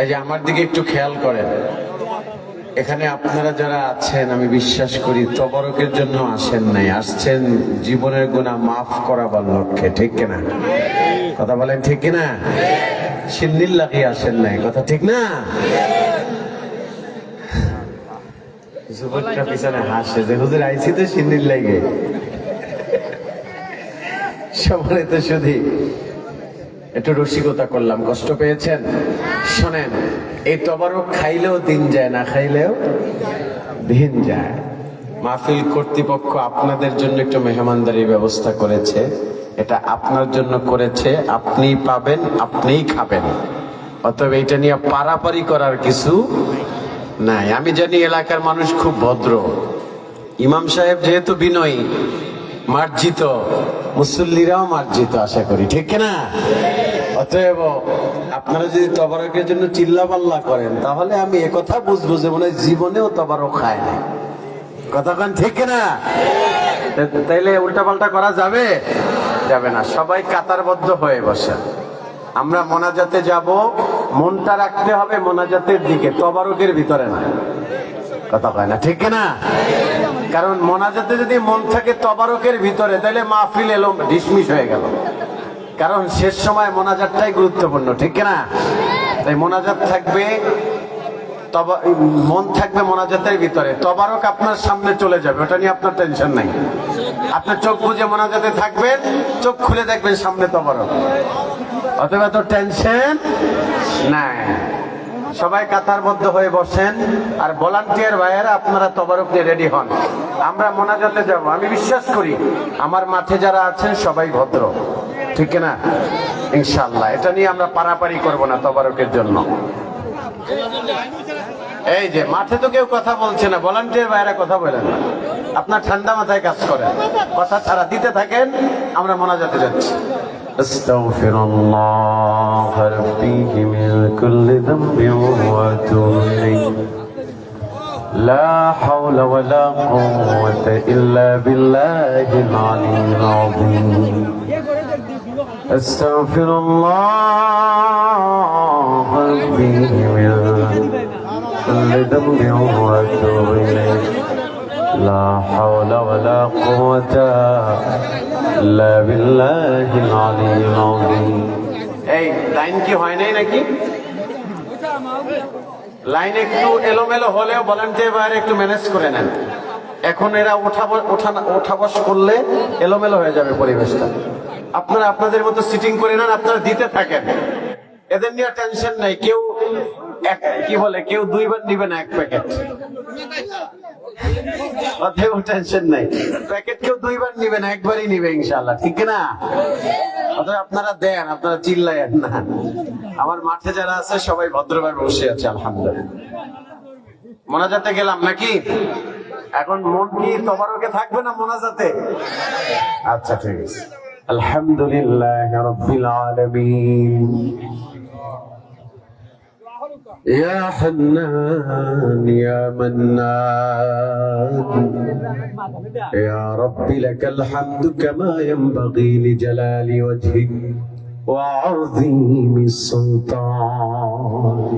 এই যে আমার দিকে একটু খেয়াল করেন। এখানে আপনারা যারা আছেন আমি বিশ্বাস করি তবারকের জন্য আসেন নাই, আসছেন জীবনের গুনাহ মাফ করাবার লক্ষ্যে, ঠিক কিনা? কথা বলেন ঠিক কিনা? সিন্নির লাগিয়ে আসেন নাই, কথা ঠিক না? যুবকটা পিছনে হাসে যে হুজুর আইছি তো সিন্নির লাগে। সম্মানিত সুধী, একটু রসিকতা করলাম, কষ্ট পেয়েছেন? শোনেন, এই তবারক খাইলেও দিন যায়, না খাইলেও দিন যায়। মাহফিল কর্তৃপক্ষ আপনাদের জন্য একটু মেহমানদারির ব্যবস্থা করেছে, এটা আপনার জন্য করেছে, আপনিই পাবেন, আপনিই খাবেন। অতএব এটা নিয়ে পারাপারি করার কিছু নাই। আমি জানি এলাকার মানুষ খুব ভদ্র, ইমাম সাহেব যেহেতু বিনয়ী, মার্জিত, মুসল্লিরাও মার্জিত আশা করি, ঠিক না? অতএব আপনারা যদি তবারকের জন্য চিল্লা পাল্লা করেন তাহলে আমি একথা বুঝবো যে মনে হয় জীবনেও তবারক খায় না। কথা কন ঠিক না? তাইলে উল্টা পাল্টা করা যাবে? যাবে না। সবাই কাতারবদ্ধ হয়ে বসে, আমরা মোনাজাতে যাব, মনটা রাখতে হবে মোনাজাতের দিকে, তবারকের ভিতরে না। কথা কয় না, ঠিক না? কারণ মোনাজাতে যদি মন থাকে তবারকের ভিতরে, তাহলে মাহফিল এলো ডিসমিস হয়ে গেল। কারণ শেষ সময় মোনাজাতটাই গুরুত্বপূর্ণ, ঠিক না? তাই মোনাজাত থাকবে, মন থাকবে মোনাজাতের ভিতরে, তবারক আপনার সামনে চলে যাবে, ওটা নিয়ে আপনার টেনশন নাই। আপনার চোখ বুঝে মোনাজাতে থাকবেন, চোখ খুলে দেখবেন সামনে তবারক, অথবা তো টেনশন নাই। সবাই কাতারবদ্ধ হয়ে বসেন, আর ভলান্টিয়ার ভাইয়েরা আপনারা তবারক নিয়ে রেডি হন। আমরা মোনাজাতে যাব, আমি বিশ্বাস করি আমার মাঠে যারা আছেন সবাই ভদ্র, ঠিক না? ইনশাআল্লাহ এটা নিয়ে আমরা পারাপারি করব না তবারকের জন্য। এই যে মাঠে তো কেউ কথা বলছে না, ভলান্টিয়ার ভাইয়েরা কথা বলেন না, আপনার ঠান্ডা মাথায় কাজ করেন, কথা ছাড়া দিতে থাকেন, আমরা মোনাজাতে যাচ্ছি। আস্তাগফিরুল্লাহ রাব্বি মিন কুল্লি যামবিন ওয়া আতুবু ইলাইহি লা হাওলা ওয়া লা কুওয়াতা ইল্লা বিল্লাহিল আলিয়্যিল আযীম। আস্তাগফিরুল্লাহ রাব্বি মিন কুল্লি যামবিন ওয়া আতুবু ইলাইহি লা হাওলা ওয়া লা কুওয়াতা ইল্লা বিল্লাহিল আলিয়্যিল আযীম। এই লাইন কি হয় নাই নাকি? লাইন একটু এলোমেলো হলেও ভলান্টিয়ার ভাইরা একটু ম্যানেজ করে নেন। এখন এরা ওঠা বস করলে এলোমেলো হয়ে যাবে পরিবেশটা। আপনারা আপনাদের মতো সিটিং করে নেন, আপনারা দিতে থাকেন, এদের নিয়ে টেনশন নাই। কেউ কি বলে, কেউ দুইবার নিবে না এক প্যাকেট। অতএব টেনশন নাই, প্যাকেট কেউ দুইবার নিবে না, একবারই নিবে ইনশাআল্লাহ, ঠিক না? অতএব আপনারা দেন, আপনারা চিল্লায়েন না। আমার মাঠে যারা আছে সবাই ভদ্রভাবে বসে আছে আলহামদুলিল্লাহ। মোনাজাতে গেলাম নাকি? এখন মন কি তবারকে থাকবে না মোনাজাতে? আচ্ছা ঠিক আছে। আলহামদুলিল্লাহ রাব্বিল আলামিন, يا حنان يا منان يا رب لك الحمد كما ينبغي لجلال وجهك وعظيم سلطانك.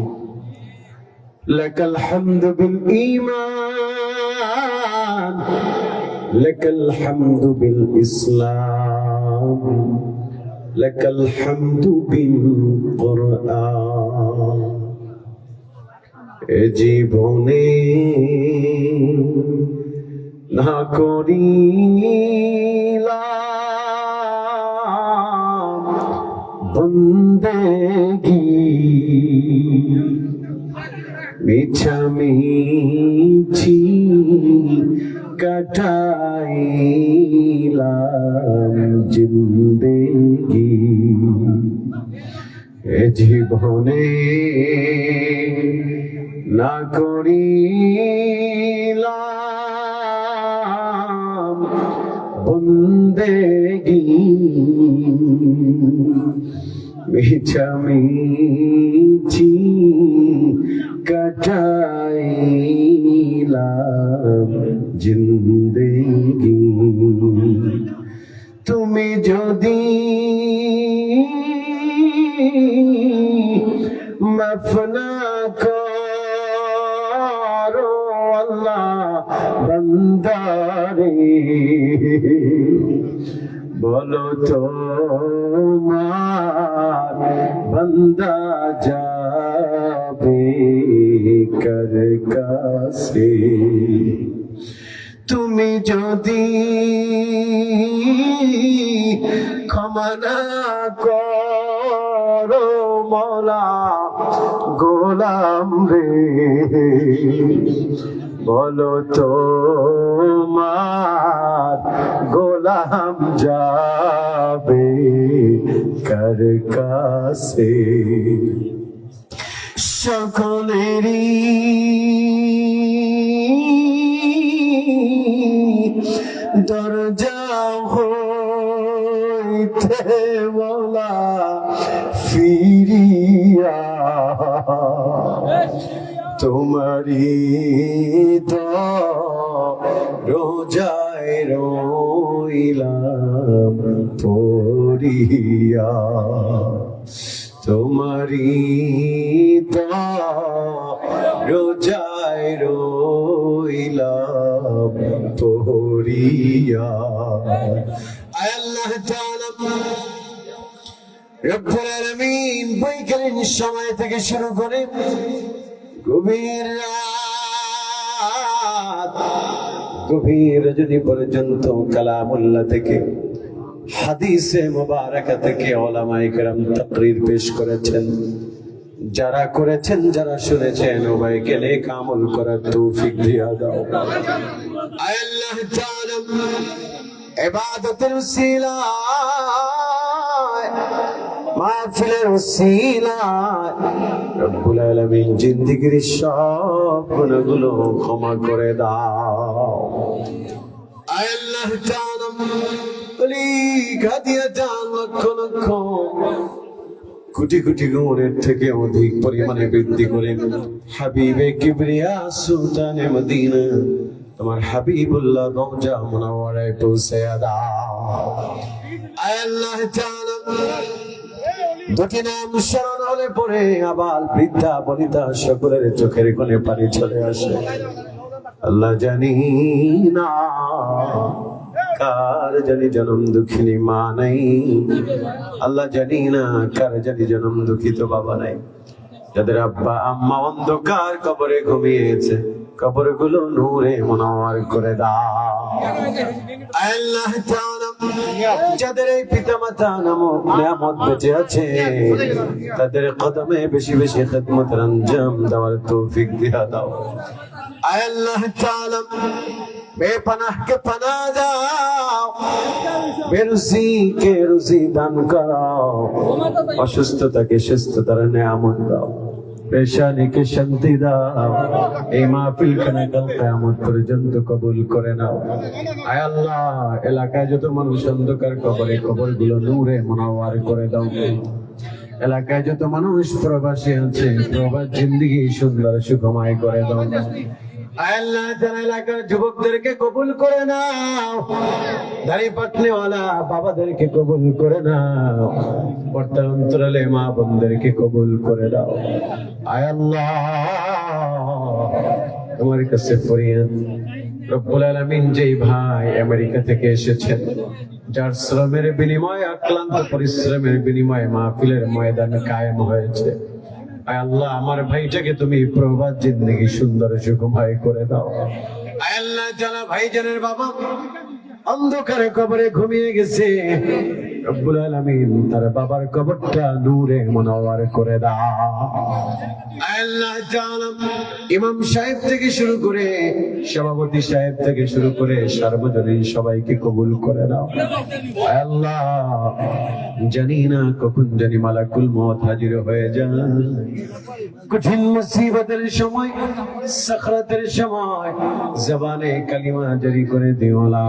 لك الحمد بالإيمان، لك الحمد بالإسلام، لك الحمد بالقرآن. এ জীবনে না করিলাম বন্দেগী, মিছামিছি কাটাইলাম জিন্দেগি। এ জীবনে না করিলাম বন্দেগী, মিছামিছি কাটাইলাম জিন্দেগি। তুমি যদি মাফ না করো আল্লাহ বান্দারে, বলো তোমার বান্দা যাবে কার কাছে। তুমি যদি ক্ষমা না করো মওলা গোলাম রে, বলো তোমার গোলাম যাবে কার কাছে। সকলেরই দরজা হইতে বলা ফিরিয়া তোমারি রোজায় রইলাম পড়িয়া, তোমারি রোজায় রইলাম পড়িয়া। আল্লাহ তাআলা রব্বুল আলামিন বৈকালীন সময় থেকে শুরু করে গভীর রাত, গভীর রজনী পর্যন্ত কালামুল্লাহ থেকে হাদিসে মুবারাকা থেকে উলামায়ে কেরাম তাকরীর পেশ করেছেন। যারা করেছেন, যারা শুনেছেন, উভয়কে নেক আমল করার তৌফিক দিয়া দাও। আল্লাহ তাআলা ইবাদতের উসিলায়, মাহফিলের উসিলায় রব্বুল আলামিন জিন্দেগীর সব গুনাহগুলো ক্ষমা করে দাও। আল্লাহ তাআলা বলি গাদিয়া জান লক্ষ লক্ষ কোটি কোটি গুণের থেকে অধিক পরিমাণে বৃদ্ধি করেন হাবিবে কিবরিয়া সুলতানে মদিনা তোমার হাবিবুল্লাহ রওজা মুনাওয়ারায় পৌঁছে দাও। আল্লাহ তাআলা দুটি নাম স্মরণ হলে পরে আবাল বৃদ্ধা বনিতা সকলের চোখের কোণে পানি চলে আসে। আল্লাহ জানি না কার জানি জনম দুঃখিনী মা নাই, আল্লাহ জানি না কার জানি জনম দুঃখিত বাবা নাই। যাদের আব্বা আম্মা অন্ধকার কবরে ঘুমিয়েছে, কবরগুলো নূরে মুনাওয়ার করে দাও। আল্লাহ তাআলা যাদের এই পিতামাতা নামক নিয়ামত বেঁচে আছে, তাদের কদমে বেশি বেশি খিদমতের আঞ্জাম দেওয়ার তৌফিক দিয়া দাও। আয় আল্লাহ তাআলা বেপনাহ কে পানা দাও, বেরুজিকে রুজি দান করো, অসুস্থতাকে সুস্থতার নেয়ামত দাও, পেরেশানিকে শান্তি দাও। এই মাহফিল খানে কাল কিয়ামত পর্যন্ত কবুল করে নাও। আয় আল্লাহ এলাকায় যত মানুষ অন্ধকার কবরে, কবরগুলো নূরে মুনাওয়ার করে দাও। এলাকায় যত মানুষ প্রবাসী আছে, প্রবাস জিন্দেগি সুন্দর সুখময় করে দাও। আয় আল্লাহ যারা এলাকার যুবকদেরকে কবুল করে নাও, দাড়ি পাটনেওয়ালা বাবাদেরকে কবুল করে নাও, পর্দার অন্তরালে মা বোনদেরকে কবুল করে দাও। আয় আল্লাহ তোমার কাছে ফরিয়াদ, রব্বুল আলামিন যেই ভাই আমেরিকা থেকে এসেছেন, যার শ্রমের বিনিময়ে, অক্লান্ত পরিশ্রমের বিনিময়ে মাহফিলের ময়দান কায়েম হয়েছে, আয় আল্লাহ আমার ভাইটাকে তুমি প্রবাদ জিন্দেগি সুন্দর সুখময় করে দাও। আয় আল্লাহ যারা ভাইজানের বাবা অন্ধকারে কবরে ঘুমিয়ে গেছে, রব্বুল আলামিন তার বাবার কবরটা নূরে মুনাওয়ার করে দাও। আয় আল্লাহ তাআলা ইমাম সাহেব থেকে শুরু করে সভাপতি সাহেব থেকে শুরু করে সার্বজনীন সবাইকে কবুল করে দাও। আয় আল্লাহ জানি না কখন জানি মালাকুল মউত হাজির হয়ে যায়, কঠিন মুসিবতের সময়, সাকরাতের সময় জবানে কালিমা জারি করে দিও, লা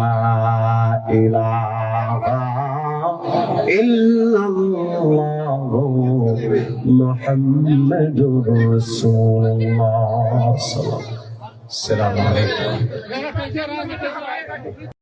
ইলাহা ইল্লাল্লাহু মুহাম্মাদুর রাসূলুল্লাহ সাল্লাল্লাহু আলাইহি ওয়াসাল্লাম।